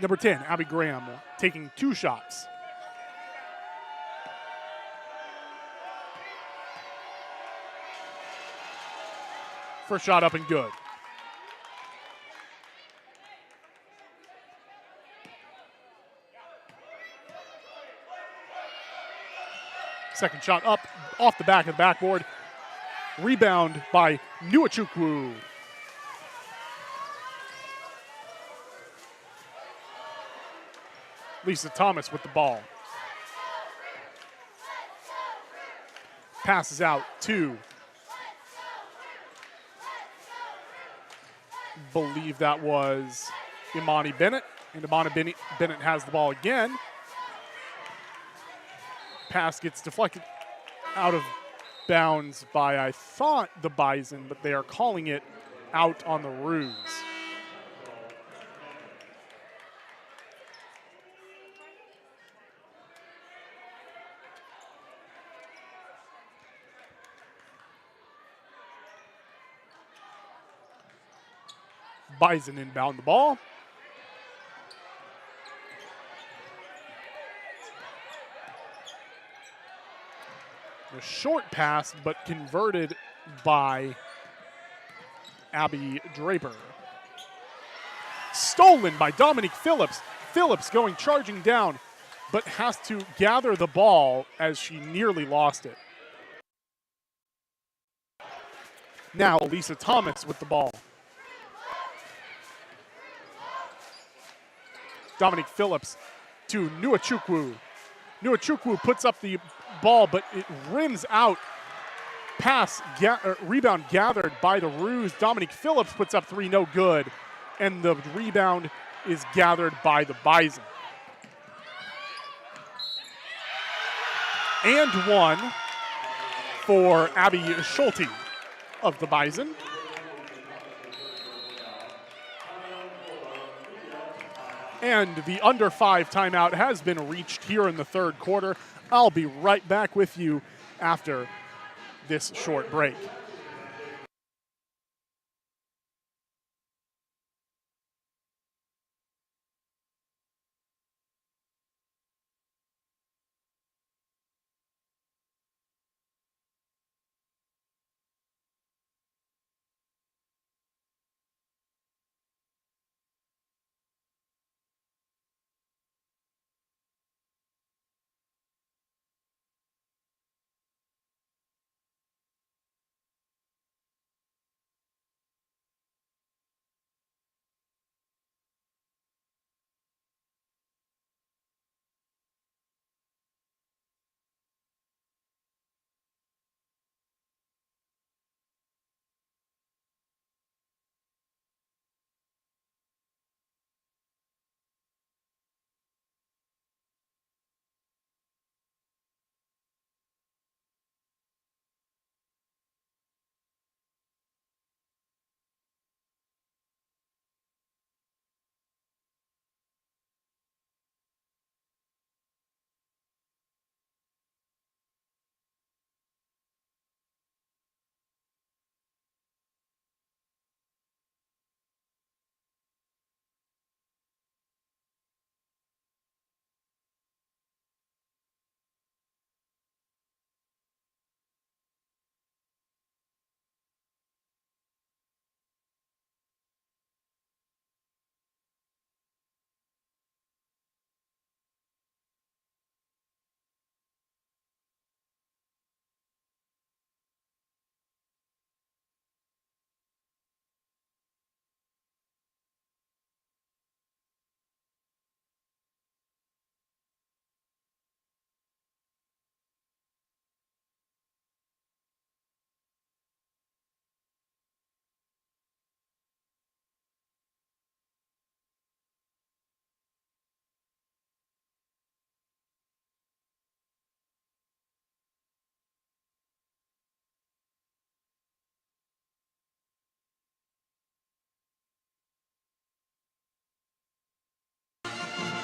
Number 10, Abby Graham, taking 2 shots. First shot up and good. Second shot up, off the back of the backboard. Rebound by Nuachukwu. Lisa Thomas with the ball. Passes out to, believe that was Imani Bennett. And Imani Bennett has the ball again. Pass gets deflected out of bounds by, I thought, the Bison, but they are calling it out on the Roos. Bison inbound the ball. A short pass, but converted by Abby Draper. Stolen by Dominique Phillips. Phillips going charging down, but has to gather the ball as she nearly lost it. Now Lisa Thomas with the ball. Dominique Phillips to Nuachukwu. Nuachukwu puts up the ball, but it rims out. Rebound gathered by the Roos. Dominique Phillips puts up three, no good. And the rebound is gathered by the Bison. And one for Abby Schulte of the Bison. And the under 5 timeout has been reached here in the third quarter. I'll be right back with you after this short break.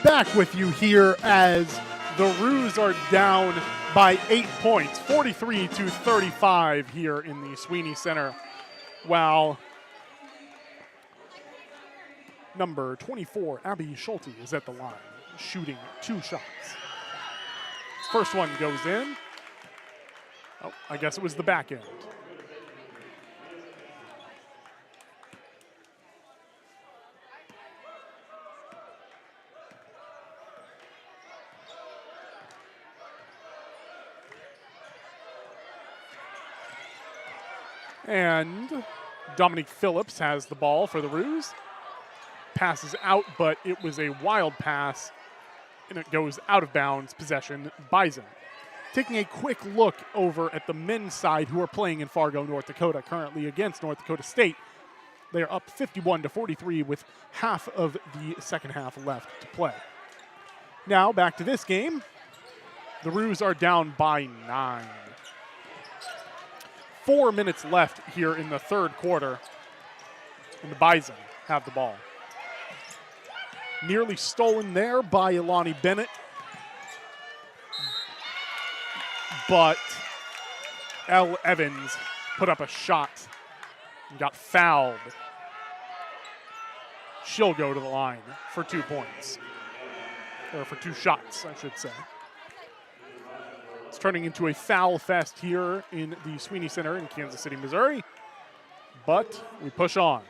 Back with you here as the Roos are down by 8 points, 43-35 here in the Sweeney Center, while number 24, Abby Schulte, is at the line, shooting 2 shots. First one goes in. Oh, I guess it was the back end. And Dominique Phillips has the ball for the Roos. Passes out, but it was a wild pass, and it goes out of bounds. Possession, Bison. Taking a quick look over at the men's side who are playing in Fargo, North Dakota, currently against North Dakota State. They are up 51-43 with half of the second half left to play. Now back to this game. The Roos are down by 9. 4 minutes left here in the third quarter, and the Bison have the ball. Nearly stolen there by Ilani Bennett, but Elle Evans put up a shot and got fouled. She'll go to the line for 2 points, or for 2 shots, I should say. It's turning into a foul fest here in the Sweeney Center in Kansas City, Missouri, but we push on.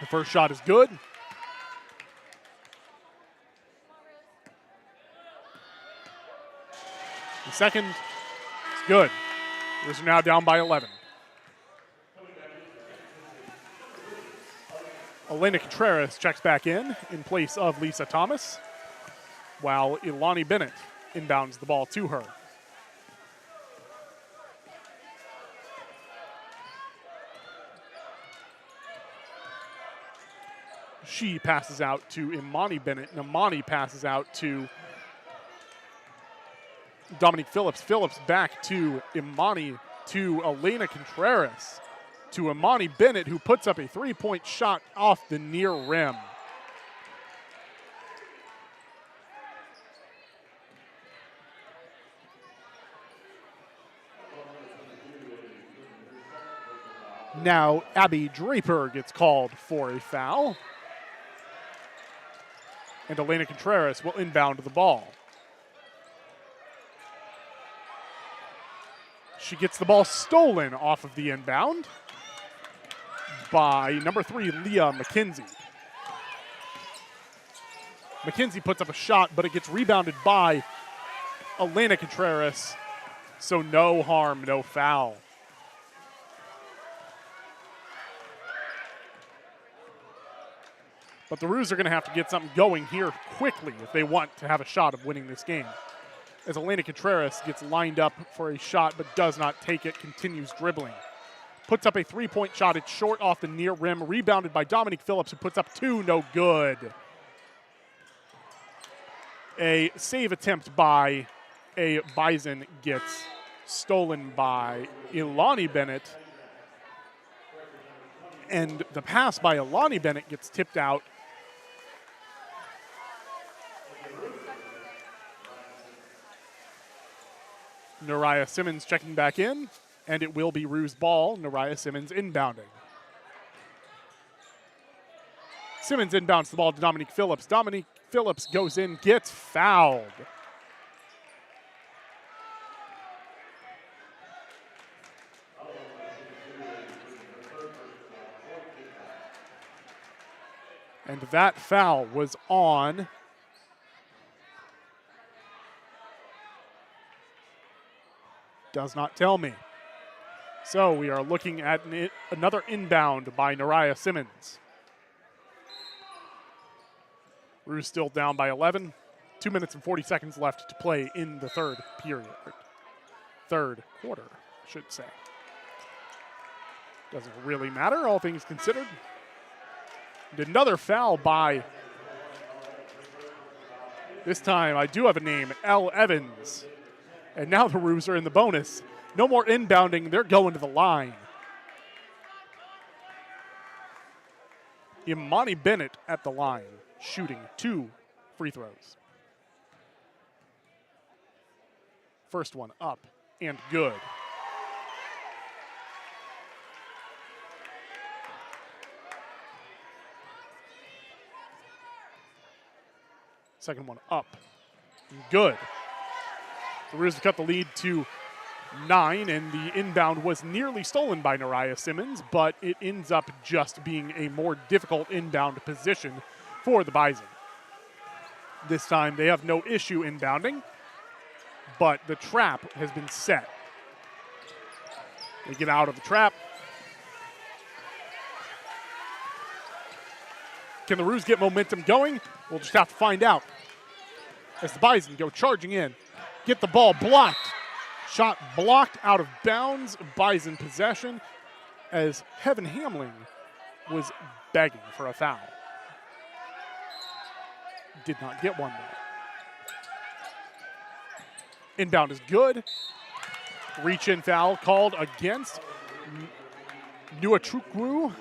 The first shot is good. The second is good. Roos are now down by 11. Elena Contreras checks back in place of Lisa Thomas, while Ilani Bennett inbounds the ball to her. She passes out to Imani Bennett, and Imani passes out to Dominique Phillips. Phillips back to Imani, to Elena Contreras, to Imani Bennett, who puts up a 3-point shot off the near rim. Now Abby Draper gets called for a foul, and Elena Contreras will inbound the ball. She gets the ball stolen off of the inbound by number 3, Leah McKenzie. McKenzie puts up a shot, but it gets rebounded by Elena Contreras, so no harm, no foul. But the Roos are going to have to get something going here quickly if they want to have a shot of winning this game. As Elena Contreras gets lined up for a shot but does not take it, continues dribbling. Puts up a 3-point shot. It's short off the near rim, rebounded by Dominique Phillips, who puts up 2, no good. A save attempt by a Bison gets stolen by Ilani Bennett. And the pass by Ilani Bennett gets tipped out. Nariah Simmons checking back in, and it will be Roos ball. Nariah Simmons inbounding. Simmons inbounds the ball to Dominique Phillips. Dominique Phillips goes in, gets fouled. And that foul was on does not tell me. So we are looking at another inbound by Nariah Simmons. Roos still down by 11. 2 minutes and 40 seconds left to play in the third quarter, I should say. Doesn't really matter, all things considered. And another foul by, this time I do have a name, Elle Evans. And now the Roos are in the bonus. No more inbounding, they're going to the line. Imani Bennett at the line, shooting 2 free throws. First one up and good. Second one up and good. The Roos have cut the lead to 9, and the inbound was nearly stolen by Nariah Simmons, but it ends up just being a more difficult inbound position for the Bison. This time they have no issue inbounding, but the trap has been set. They get out of the trap. Can the Roos get momentum going? We'll just have to find out. As the Bison go charging in, get the ball blocked. Shot blocked out of bounds. Bison possession as Heaven Hamling was begging for a foul. Did not get one though. Inbound is good. Reach in foul called against Nuatrukwu.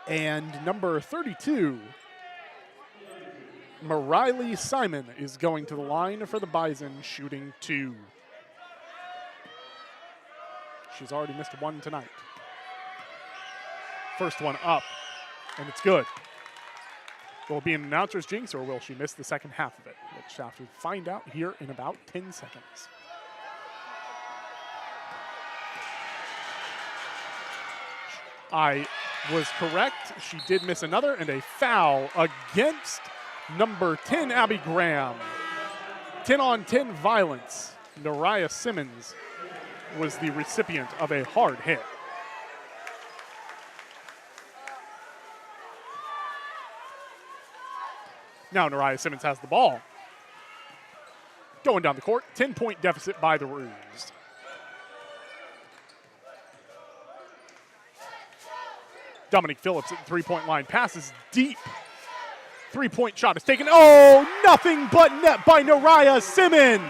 And number 32, Mariley Simon, is going to the line for the Bison, shooting 2. She's already missed one tonight. First one up, and it's good. Will it be an announcer's jinx, or will she miss the second half of it? We'll just have to find out here in about 10 seconds. I was correct. She did miss another, and a foul against number 10, Abby Graham. 10-on-10 violence. Nariah Simmons was the recipient of a hard hit. Now Nariah Simmons has the ball. Going down the court, 10-point deficit by the Roos. Dominique Phillips at the three-point line, passes deep. Three-point shot is taken. Oh, nothing but net by Nariah Simmons.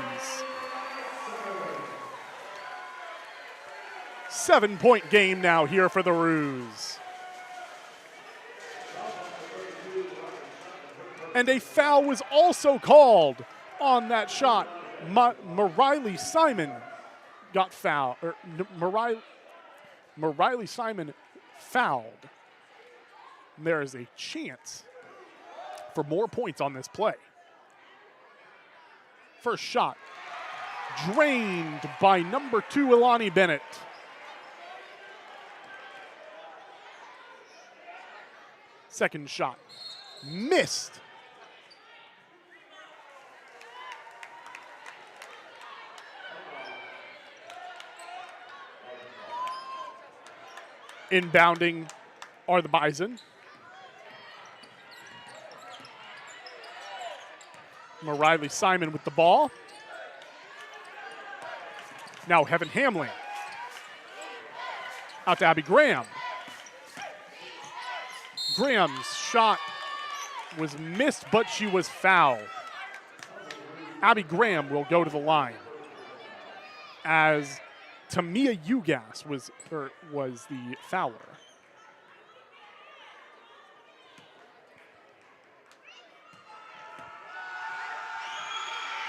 7-point game now here for the Roos. And a foul was also called on that shot. Mariley Simon got fouled. Mariley Simon fouled. And there is a chance for more points on this play. First shot drained by number 2, Ilani Bennett. Second shot missed. Inbounding are the Bison. Mariley Simon with the ball. Now Heaven Hamling. Out to Abby Graham. Graham's shot was missed, but she was fouled. Abby Graham will go to the line as Tamia Ugas was the fouler.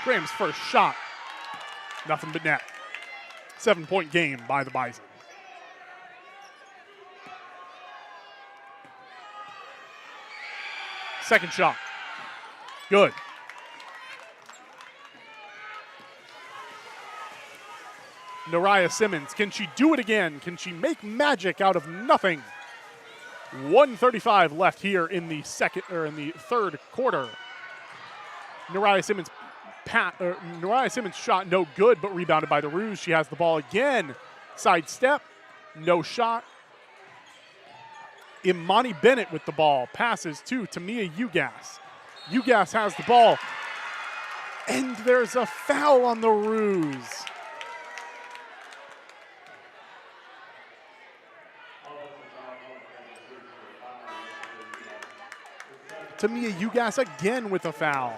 Graham's first shot, nothing but net. 7-point game by the Bison. Second shot, good. Nariah Simmons, can she do it again? Can she make magic out of nothing? 1:35 left here in the third quarter. Nariah Simmons shot no good, but rebounded by the Roos. She has the ball again. Sidestep, no shot. Imani Bennett with the ball, passes to Tamia Ugas. Ugas has the ball, and there's a foul on the Roos. Tamia Ugas again with a foul.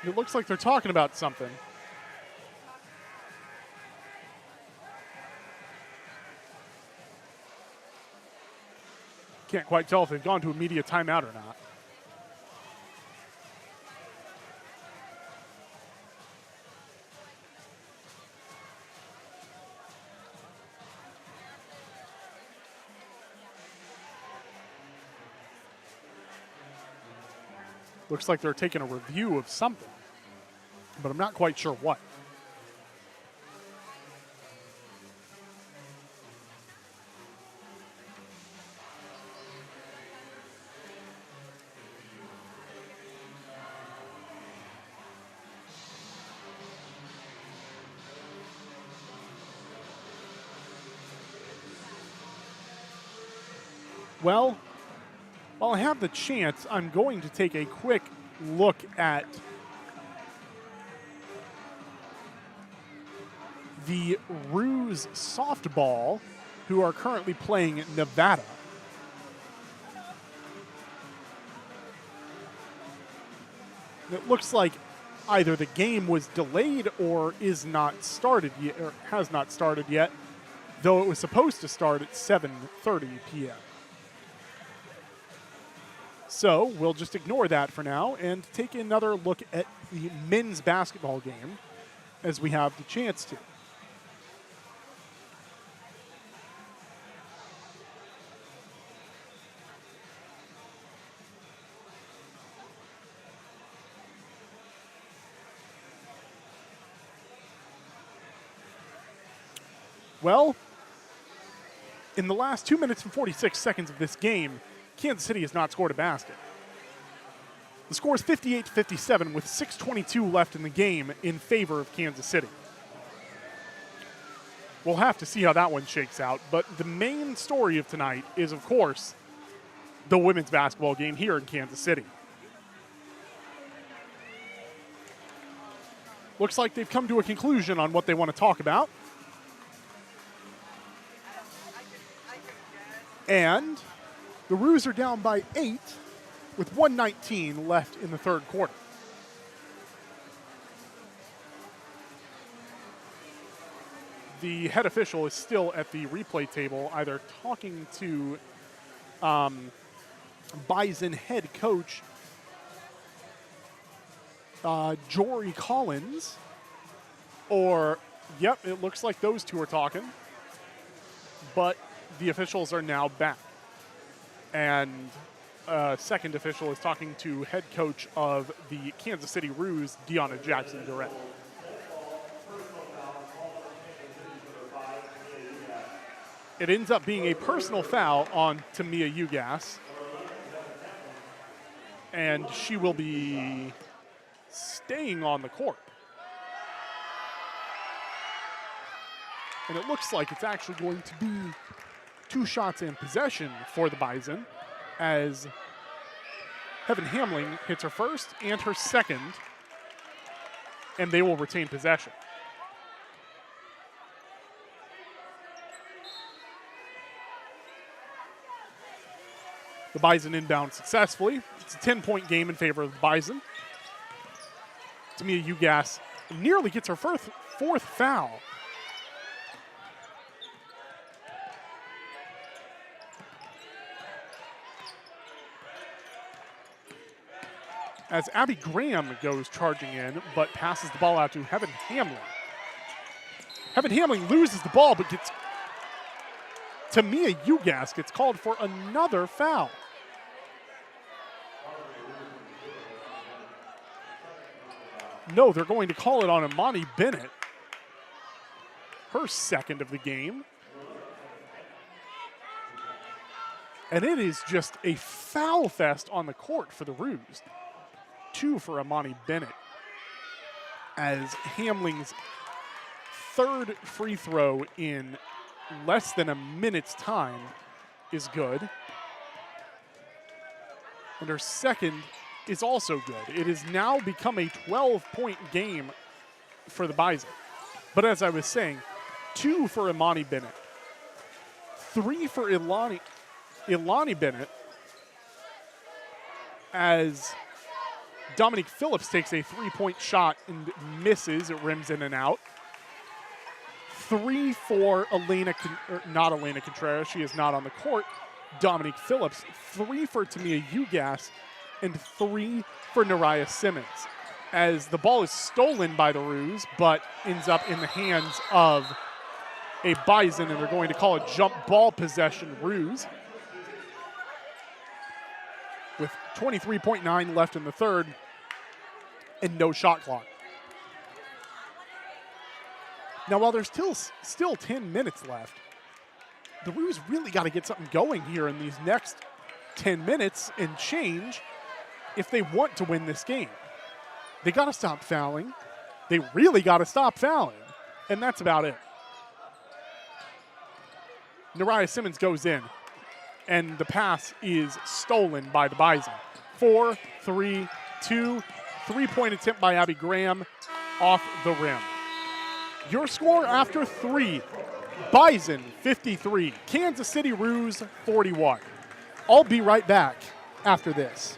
It looks like they're talking about something. Can't quite tell if they've gone to a media timeout or not. Looks like they're taking a review of something, but I'm not quite sure what. Well, while I have the chance, I'm going to take a quick look at the Roos softball, who are currently playing Nevada. It looks like either the game was delayed or is not started yet, or has not started yet, though it was supposed to start at 7:30 p.m. So we'll just ignore that for now and take another look at the men's basketball game as we have the chance to. Well, in the last 2 minutes and 46 seconds of this game, Kansas City has not scored a basket. The score is 58-57 with 6:22 left in the game in favor of Kansas City. We'll have to see how that one shakes out, but the main story of tonight is, of course, the women's basketball game here in Kansas City. Looks like they've come to a conclusion on what they want to talk about. And the Roos are down by 8 with 1:19 left in the third quarter. The head official is still at the replay table, either talking to Bison head coach Jory Collins, or, yep, it looks like those two are talking. But the officials are now back. And second official is talking to head coach of the Kansas City Roos, Deanna Jackson-Durrett. It ends up being a personal foul on Tamia Ugas. And she will be staying on the court. And it looks like it's actually going to be 2 shots in possession for the Bison, as Heaven Hamling hits her first and her second, and they will retain possession. The Bison inbound successfully. It's a 10-point game in favor of the Bison. Tamia Ugas nearly gets her fourth foul. As Abby Graham goes charging in, but passes the ball out to Heaven Hamling. Heaven Hamling loses the ball, but gets Tamia Ugas gets called for another foul. No, they're going to call it on Imani Bennett. Her second of the game. And it is just a foul fest on the court for the Roos. 2 for Imani Bennett, as Hamling's third free throw in less than a minute's time is good. And her second is also good. It has now become a 12-point game for the Bison. But as I was saying, 2 for Imani Bennett, 3 for Ilani Bennett, as Dominique Phillips takes a 3-point shot and misses. It rims in and out. 3 for not Elena Contreras. She is not on the court. Dominique Phillips. 3 for Tamia Ugas. And 3 for Nariah Simmons. As the ball is stolen by the Roos, but ends up in the hands of a Bison, and they're going to call a jump ball possession Roos. with 23.9 left in the third and no shot clock. Now, while there's still 10 minutes left, the Roos really got to get something going here in these next 10 minutes and change if they want to win this game. They got to stop fouling. They really got to stop fouling. And that's about it. Nariah Simmons goes in, and the pass is stolen by the Bison. 4, 3, 2, three-point attempt by Abby Graham off the rim. Your score after 3, Bison 53, Kansas City Roos 41. I'll be right back after this.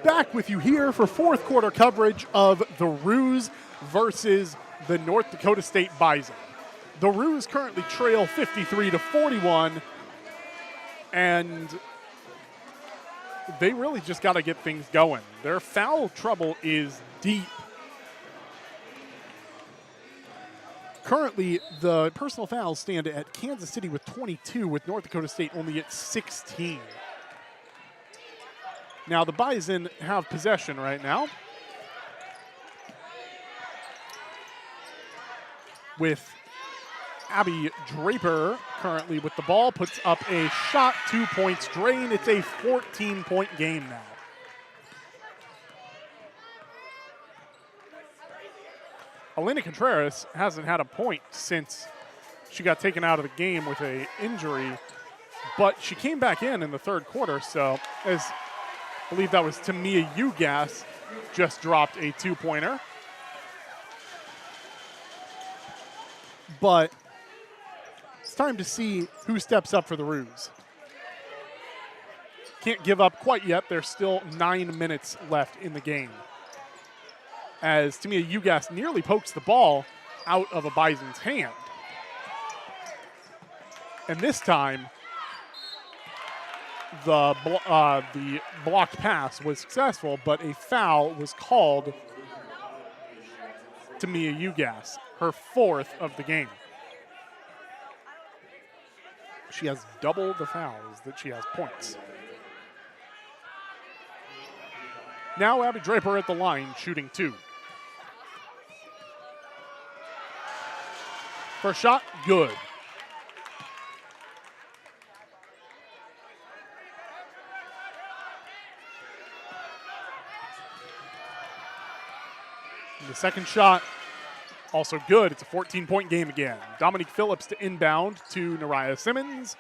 Back with you here for fourth quarter coverage of the Roos versus the North Dakota State Bison. The Roos currently trail 53-41, and they really just got to get things going. Their foul trouble is deep. Currently, the personal fouls stand at Kansas City with 22, with North Dakota State only at 16. Now, the Bison have possession right now, with Abby Draper currently with the ball, puts up a shot, 2 points drain. It's a 14-point game now. Elena Contreras hasn't had a point since she got taken out of the game with an injury, but she came back in the third quarter, so as I believe that was Tamia Ugas just dropped a two-pointer. But it's time to see who steps up for the Roos. Can't give up quite yet. There's still 9 minutes left in the game, as Tamia Ugas nearly pokes the ball out of a Bison's hand. And this time, the blocked pass was successful, but a foul was called to Mia Ugas, her fourth of the game. She has double the fouls that she has points. Now Abby Draper at the line, shooting 2. First shot, good. And the second shot, also good. It's a 14-point game again. Dominique Phillips to inbound to Nariah Simmons.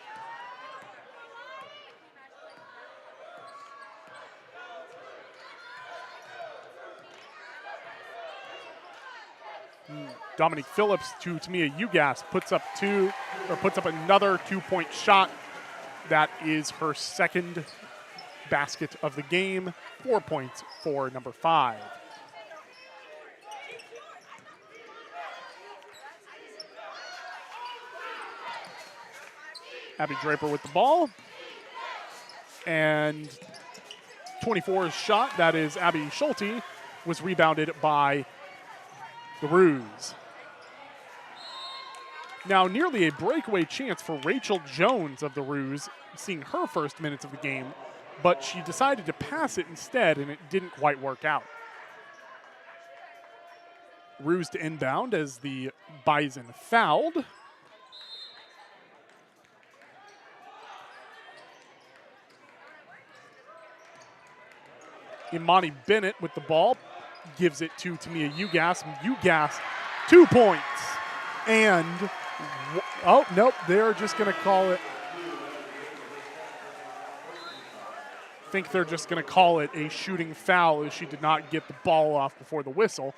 Dominique Phillips to Tamia Ugas puts up another 2-point shot. That is her second basket of the game. 4 points for number 5. Abby Draper with the ball. And 24's shot, that is Abby Schulte, was rebounded by the Roos. Now nearly a breakaway chance for Rachel Jones of the Roos, seeing her first minutes of the game, but she decided to pass it instead, and it didn't quite work out. Roos to inbound as the Bison fouled. Imani Bennett with the ball, gives it to Tamia Ugas. Ugas, 2 points. And, oh, nope, they're just going to call it. I think they're just going to call it a shooting foul as she did not get the ball off before the whistle.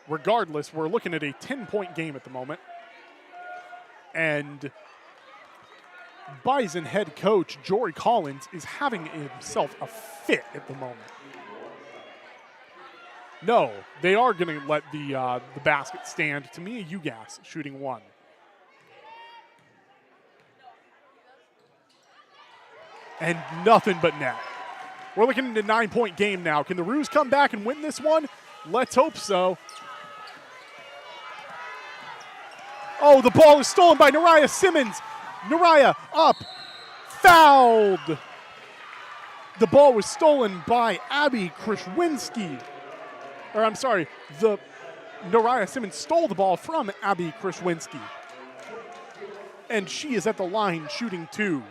Regardless, we're looking at a 10-point game at the moment. And Bison head coach Jory Collins is having himself a fit at the moment. No, they are going to let the basket stand. Tamia Ugas shooting 1. And nothing but net. We're looking at a 9-point game now. Can the Roos come back and win this one? Let's hope so. Oh, the ball is stolen by Nariah Simmons. Nariah up, fouled. The ball was stolen by Abby Krishwinski. Or I'm sorry, Nariah Simmons stole the ball from Abby Krishwinski. And she is at the line shooting 2.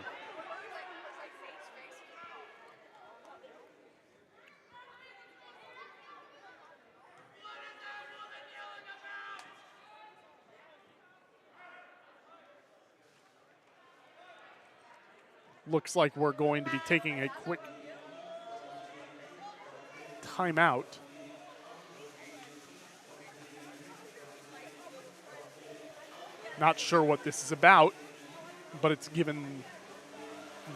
Looks like we're going to be taking a quick timeout. Not sure what this is about, but it's given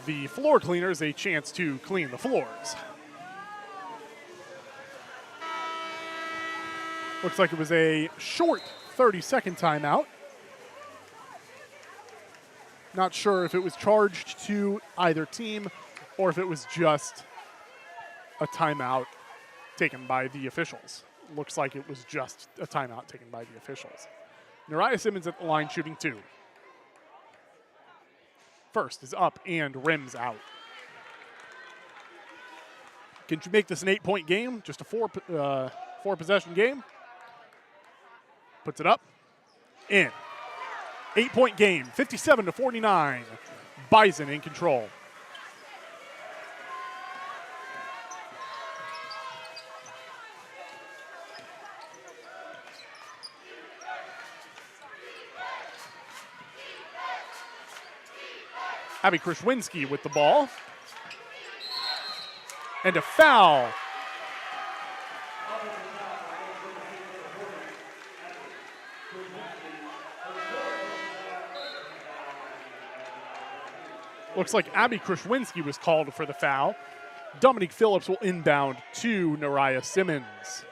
the floor cleaners a chance to clean the floors. Looks like it was a short 30-second timeout. Not sure if it was charged to either team or if it was just a timeout taken by the officials. Looks like it was just a timeout taken by the officials. Nariah Simmons at the line shooting 2. First is up and rims out. Can you make this an 8-point game? Just a four possession game? Puts it up, in. 8-point game, 57-49. Bison in control. Abby Krishwinski with the ball. And a foul. Looks like Abby Krishwinski was called for the foul. Dominique Phillips will inbound to Nariah Simmons.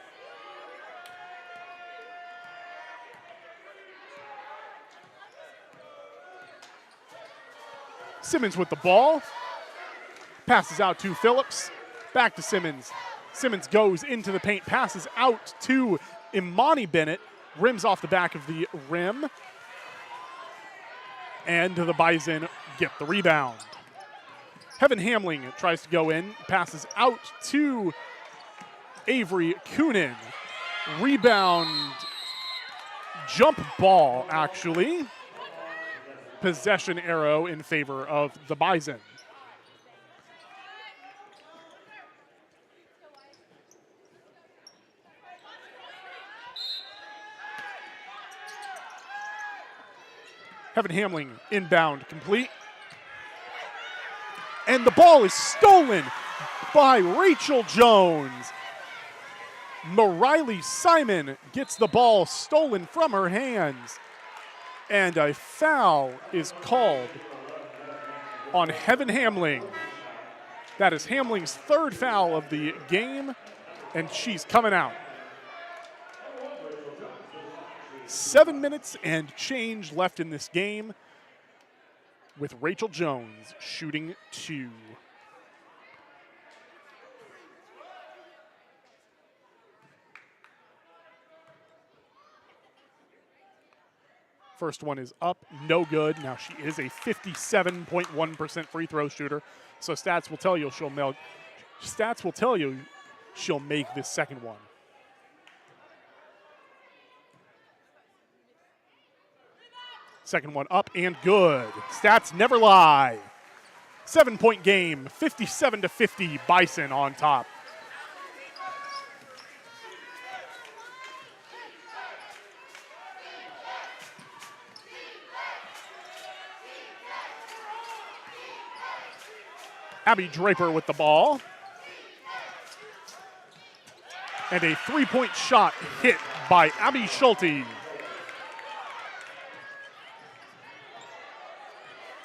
Simmons with the ball. Passes out to Phillips. Back to Simmons. Simmons goes into the paint, passes out to Imani Bennett. Rims off the back of the rim. And the Bison get the rebound. Heaven Hamling tries to go in, passes out to Avery Coonan. Rebound, jump ball, actually. Possession arrow in favor of the Bison. Heaven Hamling inbound complete. And the ball is stolen by Rachel Jones. Mariley Simon gets the ball stolen from her hands. And a foul is called on Heaven Hamling. That is Hamling's third foul of the game, and she's coming out. 7 minutes and change left in this game with Rachel Jones shooting 2. First one is up, no good. Now she is a 57.1% free throw shooter, so stats will tell you she'll make this second one. Second one up and good. Stats never lie. 7-point game, 57-50, Bison on top. Abby Draper with the ball. And a three-point shot hit by Abby Schulte.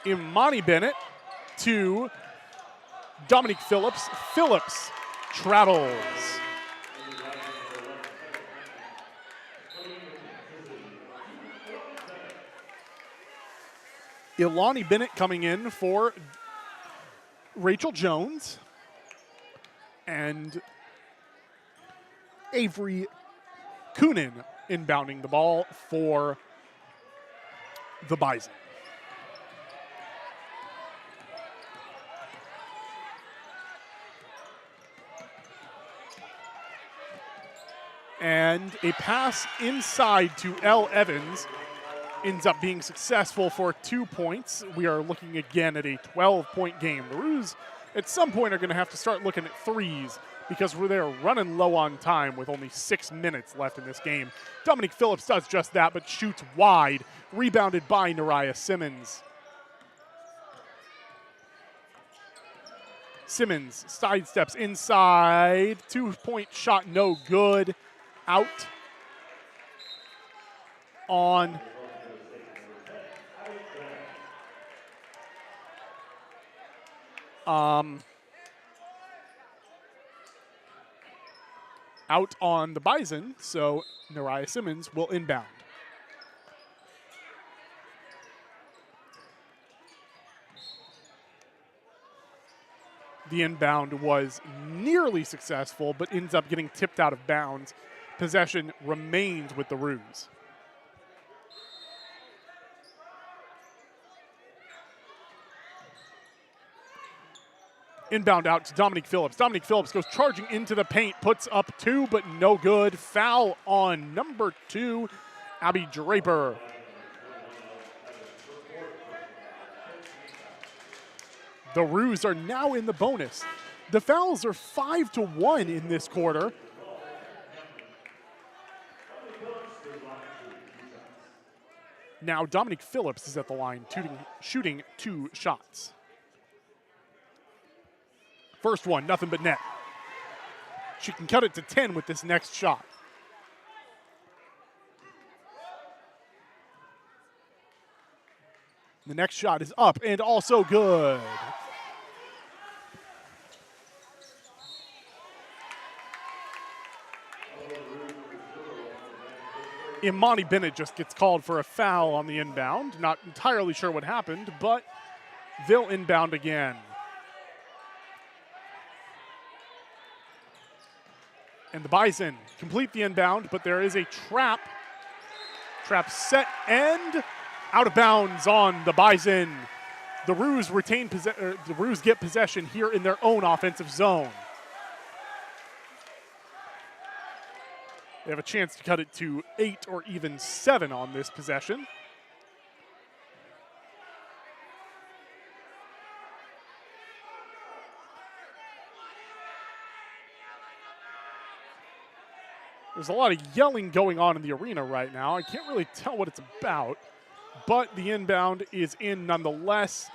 Imani Bennett to Dominique Phillips. Phillips travels. Ilani Bennett coming in for Rachel Jones. And Avery Coonan inbounding the ball for the Bison. And a pass inside to Elle Evans ends up being successful for 2 points. We are looking again at a 12-point game. The Roos at some point are going to have to start looking at threes because they're running low on time with only 6 minutes left in this game. Dominique Phillips does just that, but shoots wide, rebounded by Nariah Simmons. Simmons sidesteps inside, 2-point shot, no good. Out on the Bison, so Nariah Simmons will inbound. The inbound was nearly successful, but ends up getting tipped out of bounds. Possession remains with the Roos. Inbound out to Dominique Phillips. Dominique Phillips goes charging into the paint, puts up 2, but no good. Foul on number 2, Abby Draper. The Roos are now in the bonus. The fouls are 5-1 in this quarter. Now Dominique Phillips is at the line shooting 2 shots. First one, nothing but net. She can cut it to 10 with this next shot. The next shot is up and also good. Imani Bennett just gets called for a foul on the inbound. Not entirely sure what happened, but they'll inbound again. And the Bison complete the inbound, but there is a trap. Trap set and out of bounds on the Bison. The Roos the Roos get possession here in their own offensive zone. They have a chance to cut it to 8 or even 7 on this possession. There's a lot of yelling going on in the arena right now. I can't really tell what it's about. but the inbound is in nonetheless.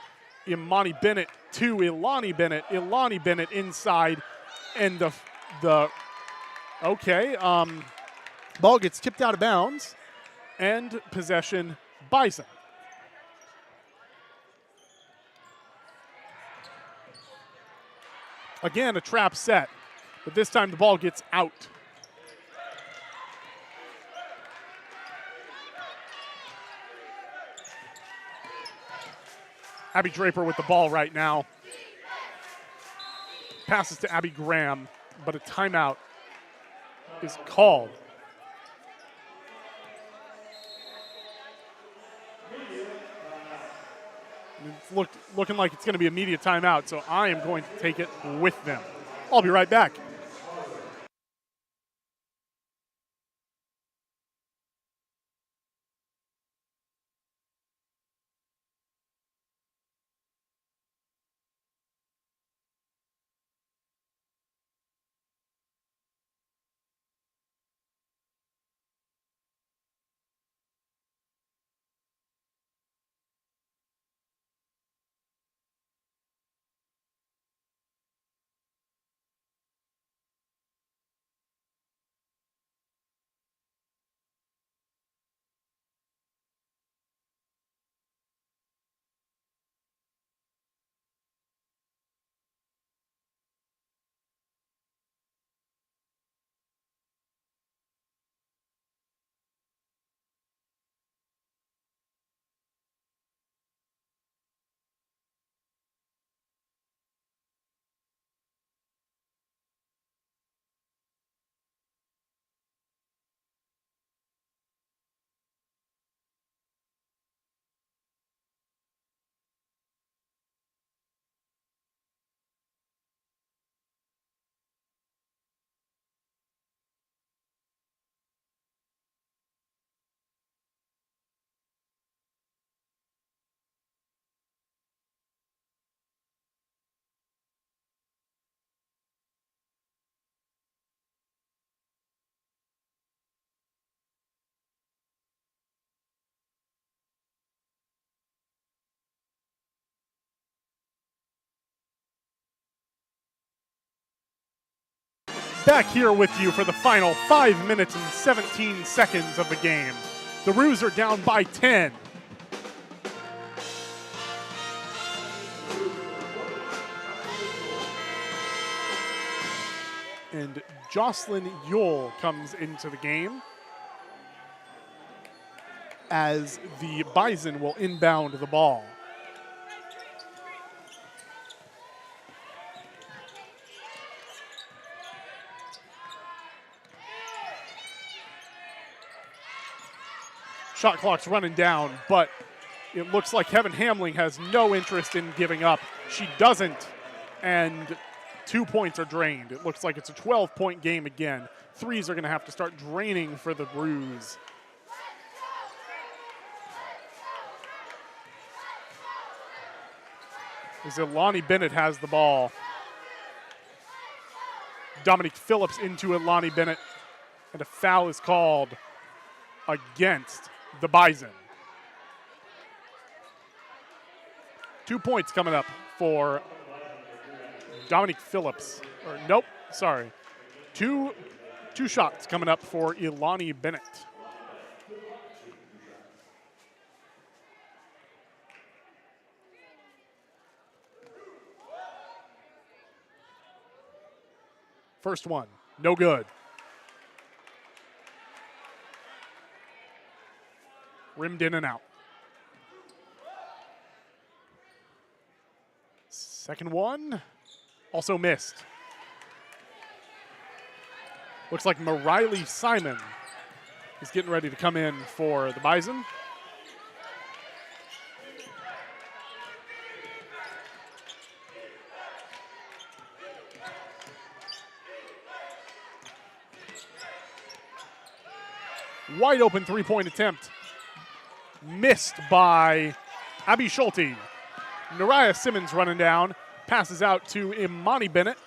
Imani Bennett to Ilani Bennett. Ilani Bennett inside, and ball gets tipped out of bounds, and possession Bison. Again, a trap set, but this time the ball gets out. Abby Draper with the ball right now. Passes to Abby Graham, but a timeout is called. It's looking like it's going to be immediate timeout, so I am going to take it with them. I'll be right back. Back here with you for the final 5 minutes and 17 seconds of the game. The Roos are down by 10. And Jocelyn Yule comes into the game as the Bison will inbound the ball. Shot clock's running down, but it looks like Kevin Hamling has no interest in giving up. She doesn't, and 2 points are drained. It looks like it's a 12-point game again. Threes are going to have to start draining for the Roos. As Ilani Bennett has the ball. Dominique Phillips into Ilani Bennett, and a foul is called against the Bison. 2 points coming up for Dominique Phillips. Or nope, sorry. Two shots coming up for Ilani Bennett. First one, no good. Rimmed in and out. Second one, also missed. Looks like Mariley Simon is getting ready to come in for the Bison. Wide open three-point attempt. Missed by Abby Schulte. Nariah Simmons running down. Passes out to Imani Bennett.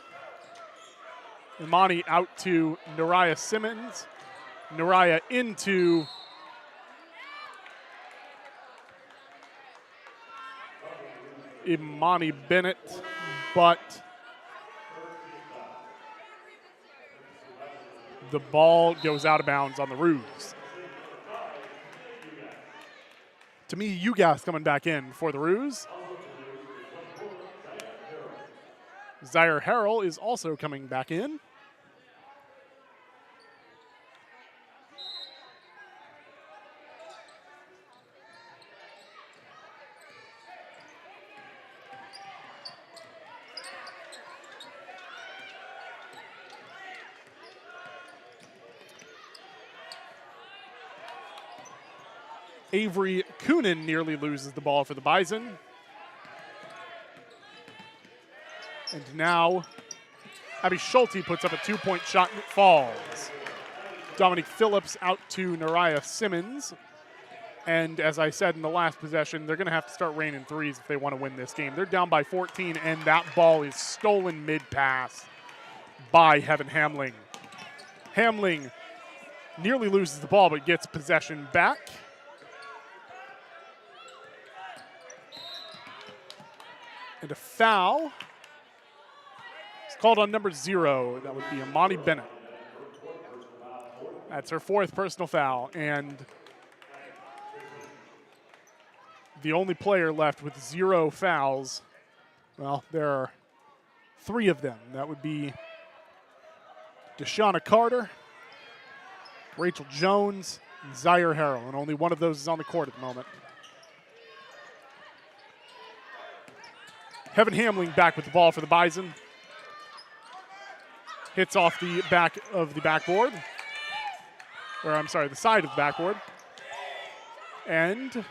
Imani out to Nariah Simmons. Nariah into Imani Bennett, but the ball goes out of bounds on the Roos. To me, UGAS coming back in for the Roos. Zaire Harrell is also coming back in. Avery Coonan nearly loses the ball for the Bison. And now Abby Schulte puts up a 2-point shot and it falls. Dominique Phillips out to Nariah Simmons. And as I said in the last possession, they're going to have to start raining threes if they want to win this game. They're down by 14, and that ball is stolen mid-pass by Heaven Hamling. Hamling nearly loses the ball but gets possession back. And a foul. It's called on number 0. That would be Imani Bennett. That's her 4th personal foul. And the only player left with 0 fouls, well, there are 3 of them. That would be Deshauna Carter, Rachel Jones, and Zaire Harrell. And only one of those is on the court at the moment. Heaven Hamling back with the ball for the Bison. Hits off the back of the backboard. Or I'm sorry, the side of the backboard. And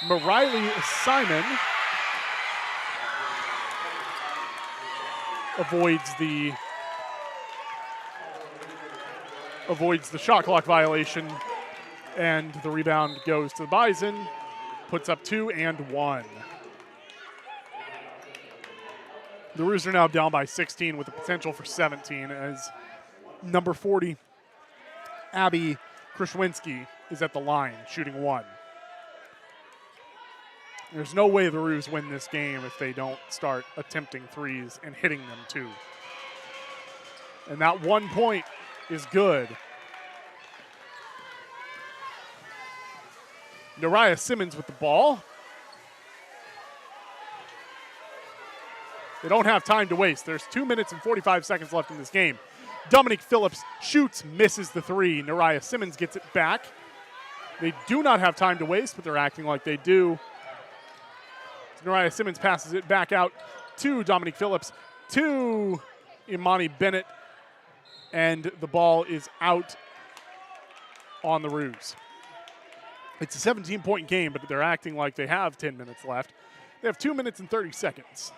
Mariley Simon avoids the shot clock violation, and the rebound goes to the Bison. Puts up 2 and 1. The Roos are now down by 16 with the potential for 17 as number 40, Abby Krishwinski, is at the line shooting 1. There's no way the Roos win this game if they don't start attempting threes and hitting them too. And that 1 point is good. Nariah Simmons with the ball. They don't have time to waste. There's 2 minutes and 45 seconds left in this game. Dominique Phillips shoots, misses the 3. Nariah Simmons gets it back. They do not have time to waste, but they're acting like they do. Nariah Simmons passes it back out to Dominique Phillips, to Imani Bennett, and the ball is out on the Roos. It's a 17-point game, but they're acting like they have 10 minutes left. They have 2 minutes and 30 seconds.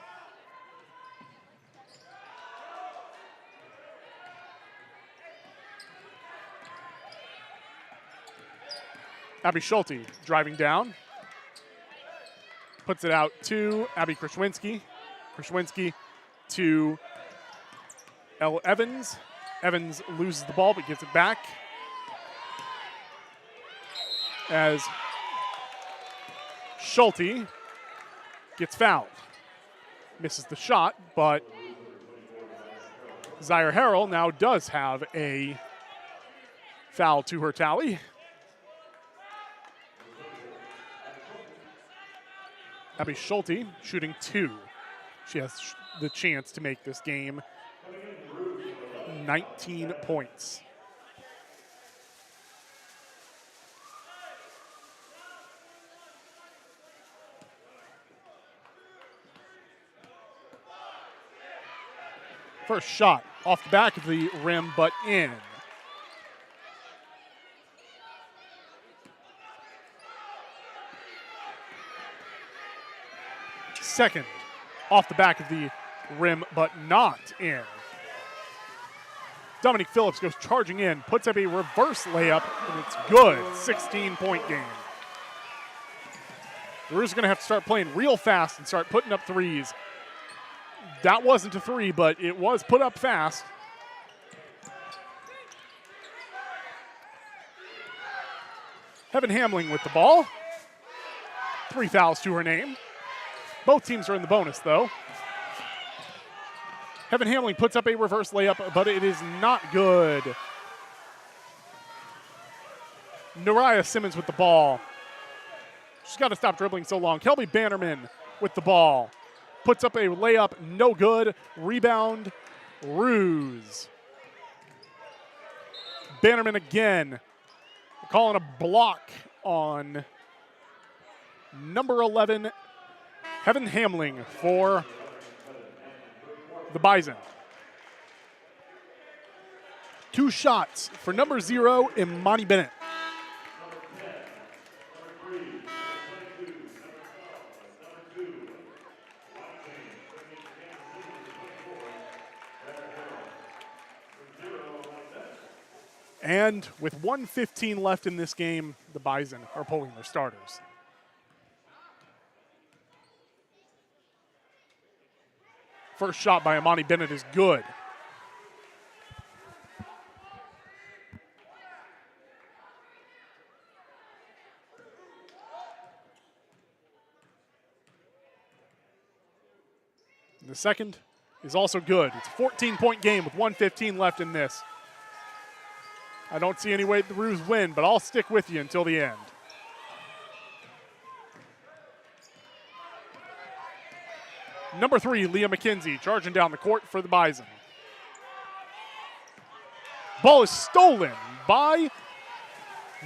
Abby Schulte driving down. Puts it out to Abby Krishwinski. Krishwinski to Elle Evans. Evans loses the ball but gets it back. As Schulte gets fouled. Misses the shot, but Zaire Harrell now does have a foul to her tally. Abby Schulte shooting 2. She has the chance to make this game 19 points. First shot off the back of the rim, but in. Second, off the back of the rim, but not in. Dominique Phillips goes charging in, puts up a reverse layup, and it's good. 16-point game. The Roos are going to have to start playing real fast and start putting up threes. That wasn't a 3, but it was put up fast. Heaven Hamling with the ball. 3 fouls to her name. Both teams are in the bonus, though. Heaven Hamling puts up a reverse layup, but it is not good. Nariah Simmons with the ball. She's got to stop dribbling so long. Kelby Bannerman with the ball. Puts up a layup, no good. Rebound, Roos. Bannerman again. Calling a block on number 11, Heaven Hamling for the Bison. 2 shots for number 0, Imani Bennett. And with 1:15 left in this game, the Bison are pulling their starters. First shot by Imani Bennett is good. The second is also good. It's a 14-point game with 1:15 left in this. I don't see any way the Roos win, but I'll stick with you until the end. Number 3, Leah McKenzie, charging down the court for the Bison. Ball is stolen by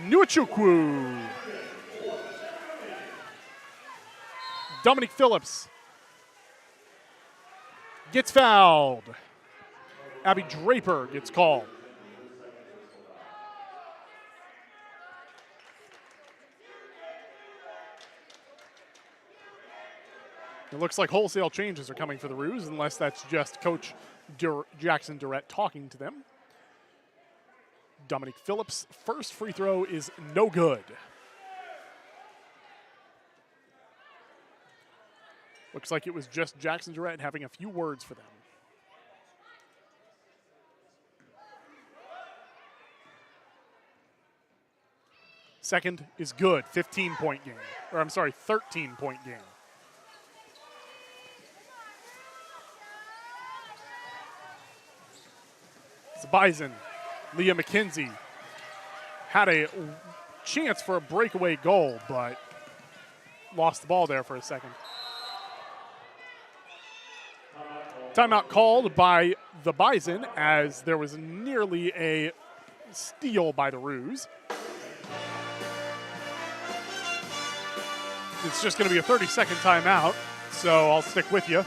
Nuachukwu. Dominique Phillips gets fouled. Abby Draper gets called. It looks like wholesale changes are coming for the Roos, unless that's just Coach Jackson Durrett talking to them. Dominique Phillips' first free throw is no good. Looks like it was just Jackson Durrett having a few words for them. Second is good, 15-point game. Or I'm sorry, 13-point game. It's Bison. Leah McKenzie had a chance for a breakaway goal, but lost the ball there for a second. Timeout called by the Bison as there was nearly a steal by the Roos. It's just going to be a 30-second timeout, so I'll stick with you.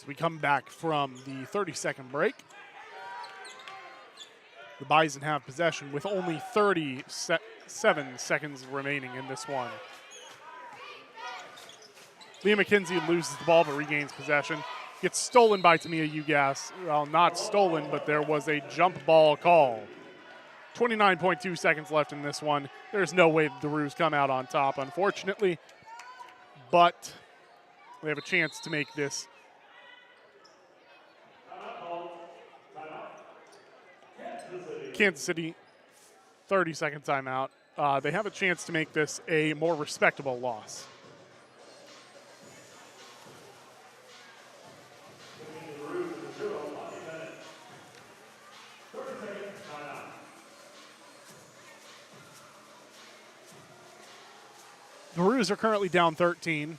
We come back from the 30-second break. The Bison have possession with only 37 seconds remaining in this one. Leah McKenzie loses the ball but regains possession. Gets stolen by Tamia Ugas. Well, not stolen, but there was a jump ball call. 29.2 seconds left in this one. There's no way the Roos come out on top, unfortunately. But they have a chance to make this Kansas City 30-second timeout. They have a chance to make this a more respectable loss. The Roos are currently down 13.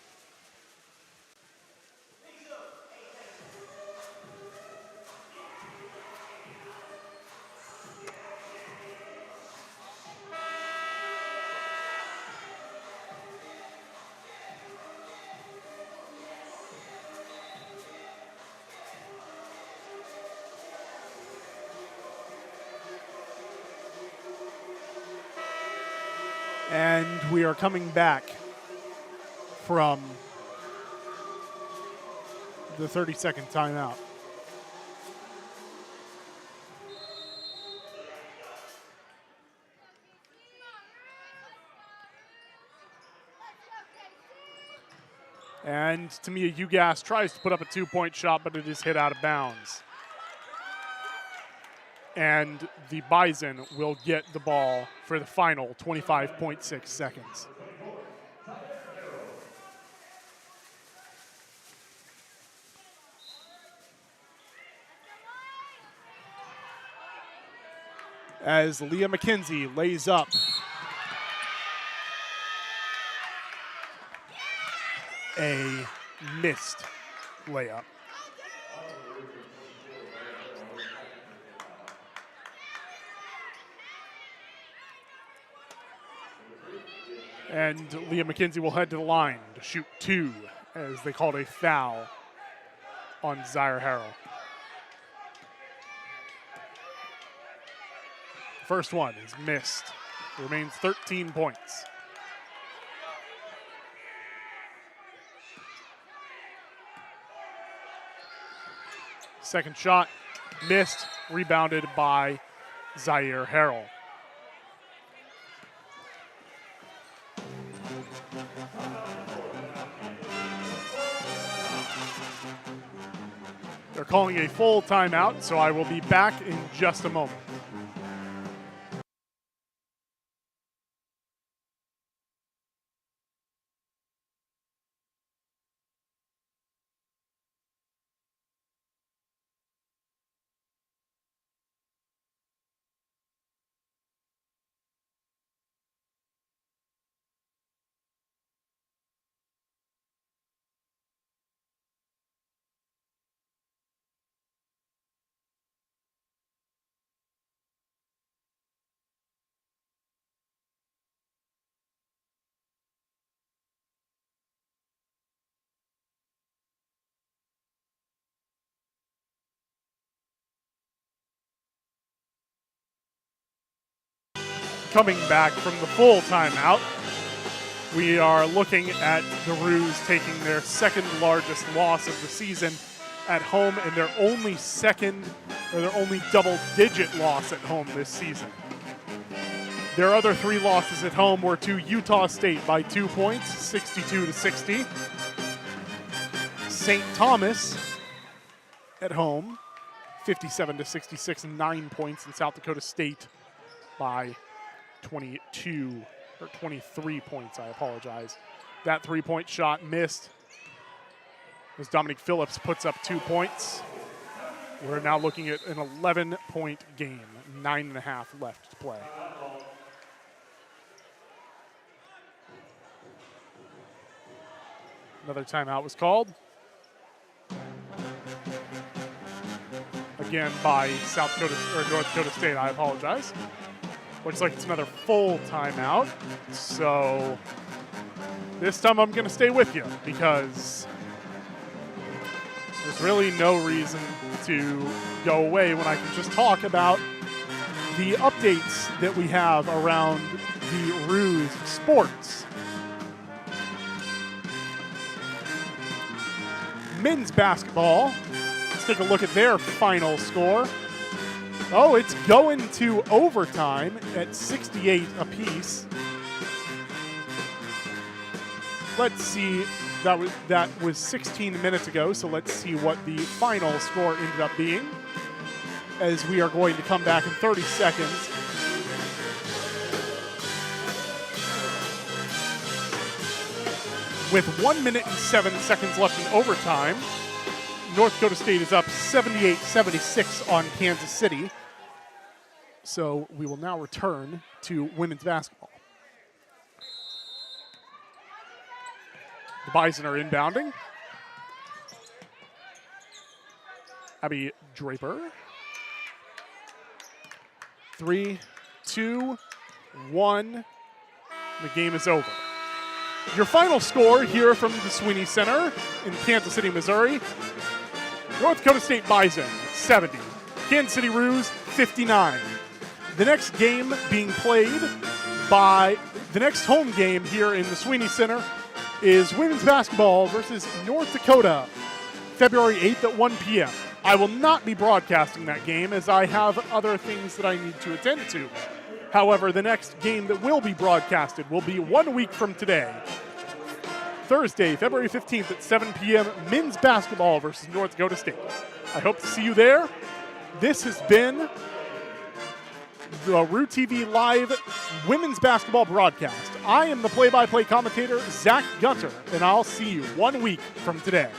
And we are coming back from the 30-second timeout. And Tamia Ugas tries to put up a 2-point shot, but it is hit out of bounds. And the Bison will get the ball for the final 25.6 seconds. As Leah McKenzie lays up. A missed layup. And Leah McKenzie will head to the line to shoot 2 as they called a foul on Zaire Harrell. First one is missed. Remains 13 points. Second shot missed, rebounded by Zaire Harrell. They're calling a full timeout, so I will be back in just a moment. Coming back from the full timeout, we are looking at the Roos taking their second largest loss of the season at home and their only double-digit loss at home this season. Their other 3 losses at home were to Utah State by 2 points, 62-60. St. Thomas at home, 57-66, 9 points, and South Dakota State by 23 points, I apologize. That 3-point shot missed as Dominique Phillips puts up 2 points. We're now looking at an 11-point game, 9.5 left to play. Another timeout was called. Again by North Dakota State, I apologize. Looks like it's another full timeout. So this time I'm going to stay with you because there's really no reason to go away when I can just talk about the updates that we have around the Roos sports. Men's basketball, let's take a look at their final score. Oh, it's going to overtime at 68 apiece. Let's see, that was 16 minutes ago, so let's see what the final score ended up being as we are going to come back in 30 seconds. With 1 minute and 7 seconds left in overtime, North Dakota State is up 78-76 on Kansas City. So we will now return to women's basketball. The Bison are inbounding. Abby Draper. 3, 2, 1. The game is over. Your final score here from the Sweeney Center in Kansas City, Missouri. North Dakota State Bison, 70. Kansas City Roos, 59. The next game being played by The next home game here in the Sweeney Center is women's basketball versus North Dakota, February 8th at 1 p.m. I will not be broadcasting that game as I have other things that I need to attend to. However, the next game that will be broadcasted will be 1 week from today, Thursday, February 15th at 7 p.m., men's basketball versus North Dakota State. I hope to see you there. This has been the Root TV Live women's basketball broadcast. I am the play-by-play commentator, Zach Gunter, and I'll see you 1 week from today.